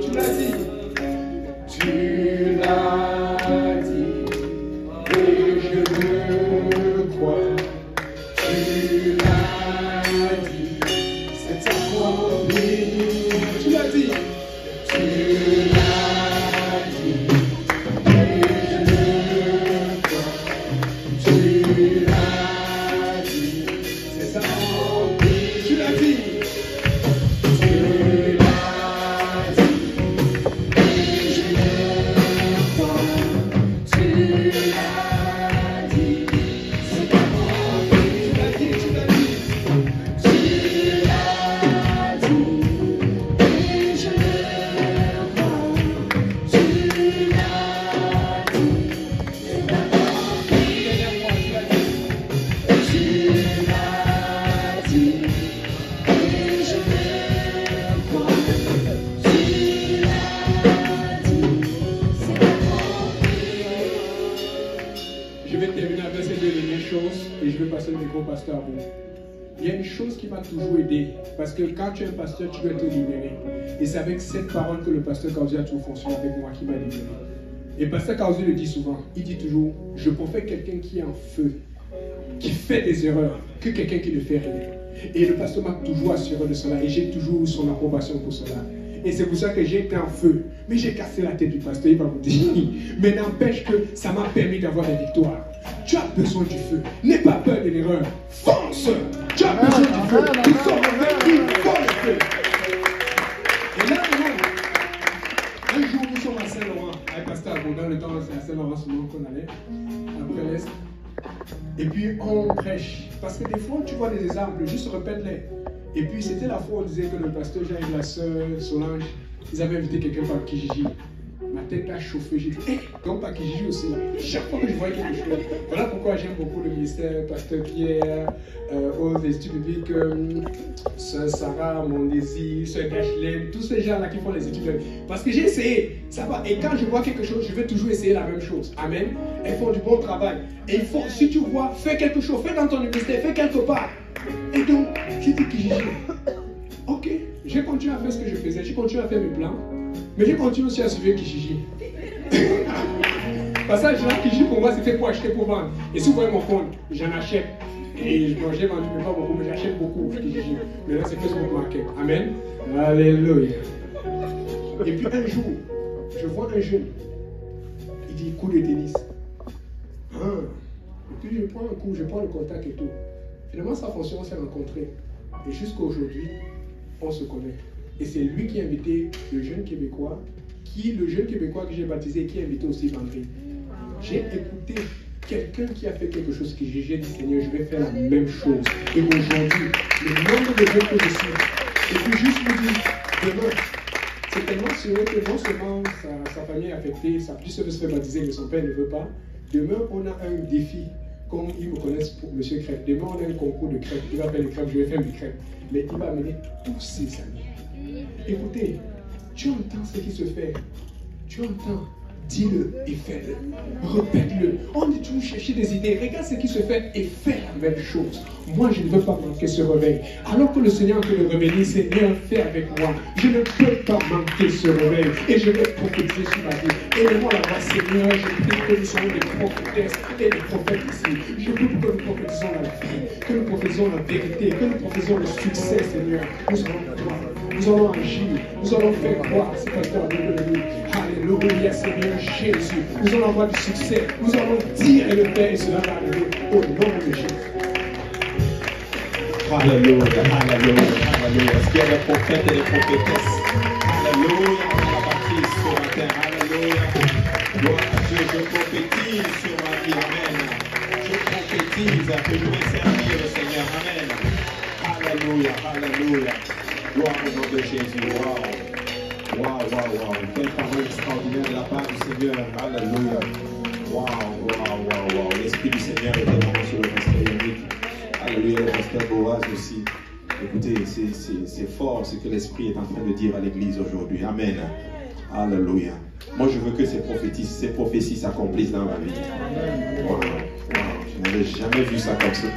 Tu l'as dit. Tu l'as dit et je le crois. Tu l'as dit, c'est accompli. Tu l'as dit. Tu l'as dit et je le crois. Tu l'as dit, c'est accompli. Tu l'as dit. Il y a une chose qui m'a toujours aidé, parce que quand tu es un pasteur, tu dois être libéré. Et c'est avec cette parole que le pasteur Kausi a toujours fonctionné avec moi qui m'a libéré. Et le pasteur Kausi le dit souvent, il dit toujours, je préfère quelqu'un qui est en feu, qui fait des erreurs, que quelqu'un qui ne fait rien. Et le pasteur m'a toujours assuré de cela, et j'ai toujours eu son approbation pour cela. Et c'est pour ça que j'ai été en feu. Mais j'ai cassé la tête du pasteur, il va vous dire. Mais n'empêche que ça m'a permis d'avoir des victoires. Tu as besoin du feu. N'aie pas peur de l'erreur. Fonce. Tu as besoin du feu. Nous sommes vaincus dans le feu. Et là, un jour, nous sommes à Saint-Laurent, avec Pasteur Abou, dans le temps, c'est à Saint-Laurent seulement qu'on allait, après l'Est. Et puis, on prêche. Parce que des fois, tu vois des exemples, juste répète-les. Et puis, c'était la fois où on disait que le pasteur Jean et la sœur Solange, ils avaient invité quelqu'un par Kijiji. Ma tête a chauffé, j'ai dit, hé, donc par Kijiji aussi. Chaque fois que je voyais quelque chose. Voilà pourquoi j'aime beaucoup le ministère, Pasteur Pierre, aux études bibliques, Sœur Sarah, mon désir, Sœur Gachelène, tous ces gens-là qui font les études. Parce que j'ai essayé, ça va. Et quand je vois quelque chose, je vais toujours essayer la même chose. Amen. Elles font du bon travail. Et il faut, si tu vois, fais quelque chose, fais dans ton ministère, fais quelque part. Et donc, j'ai dit Kijiji. Ok, j'ai continué à faire ce que je faisais, j'ai continué à faire mes plans, mais j'ai continué aussi à suivre Kijiji. Parce que Kijiji pour moi c'était pour acheter, pour vendre. Et si vous voyez mon compte, j'en achète. Et bon, j'ai vendu, mais pas beaucoup, mais j'achète beaucoup Kijiji. Mais là c'est Facebook Market. Amen. Alléluia. Et puis un jour, je vois un jeune, il dit coup de tennis. Ah. Et puis je prends un coup, je prends le contact et tout. Finalement, sa fonction, on s'est rencontrés. Et jusqu'à aujourd'hui, on se connaît. Et c'est lui qui a invité le jeune Québécois, le jeune Québécois que j'ai baptisé, qui a invité aussi Vendry. J'ai écouté quelqu'un qui a fait quelque chose que j'ai dit, Seigneur, je vais faire la même chose. Et aujourd'hui, le nombre de gens que je suis. Et puis juste vous dire, demain, c'est tellement sérieux que non seulement sa famille est affectée, sa fille veut se faire baptiser, mais son père ne veut pas. Demain, on a un défi. Comme ils me connaissent pour M. Crêpe. Demain, on a un concours de crêpes. Il va faire des crêpes, je vais faire des crêpes. Mais il va amener tous ses amis. Écoutez, tu entends ce qui se fait. Tu entends. Dis-le et fais-le. Répète-le. On dit toujours chercher des idées. Regarde ce qui se fait et fais la même chose. Moi, je ne veux pas manquer ce réveil. Alors que le Seigneur peut le réveiller, Seigneur, fais avec moi. Je ne peux pas manquer ce réveil. Et je vais prophétiser sur ma vie. Aidez-moi là-bas, Seigneur. Je prie que nous soyons des prophétesses et des prophètes ici. Je prie que nous prophétisons la vie, que nous prophétisons la vérité, que nous prophétisons le succès, Seigneur. Nous allons croire. Nous allons agir. Nous allons faire croire. C'est pasteur de nous. Alléluia, Seigneur Jésus. Nous allons avoir du succès. Nous allons dire et le Père, et cela va arriver au nom de Jésus. Alléluia, alléluia, alléluia. Est-ce qu'il y a des prophètes et des prophétesses? Alléluia, on va baptiser ce matin. Alléluia. Alléluia. Gloire à Dieu, je prophétise sur ma vie. Amen. Je prophétise que je vais servir le Seigneur. Amen. Alléluia, alléluia. Gloire au nom de Jésus. Waouh. Waouh, waouh, waouh. Quelle parole extraordinaire de la part du Seigneur. Alléluia. Waouh, waouh, waouh, waouh. L'Esprit du Seigneur est vraiment sur le pasteur Yannick. Alléluia, le pasteur Boaz aussi. Écoutez, c'est fort ce que l'Esprit est en train de dire à l'Église aujourd'hui. Amen. Alléluia. Moi, je veux que ces prophéties s'accomplissent dans ma vie. Wow. Je n'avais jamais vu ça comme ça.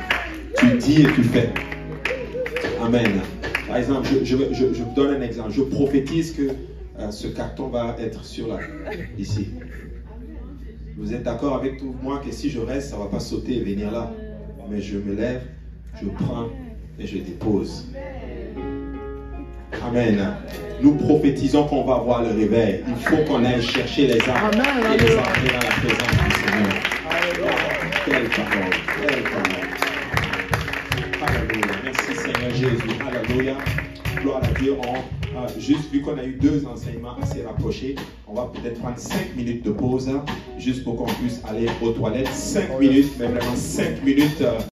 Tu dis et tu fais. Amen. Par exemple, je vous donne un exemple. Je prophétise que ce carton va être ici. Vous êtes d'accord avec tout moi que si je reste, ça ne va pas sauter et venir là. Mais je me lève, je prends et je dépose. Amen. Nous prophétisons qu'on va voir le réveil. Il faut qu'on aille chercher les âmes et les amener dans la présence du Seigneur. Quelle parole, quelle parole. Alléluia. Merci Seigneur Jésus. Alléluia. Gloire à Dieu. Juste vu qu'on a eu 2 enseignements assez rapprochés, on va peut-être prendre 5 minutes de pause, juste pour qu'on puisse aller aux toilettes. 5 minutes, mais vraiment 5 minutes.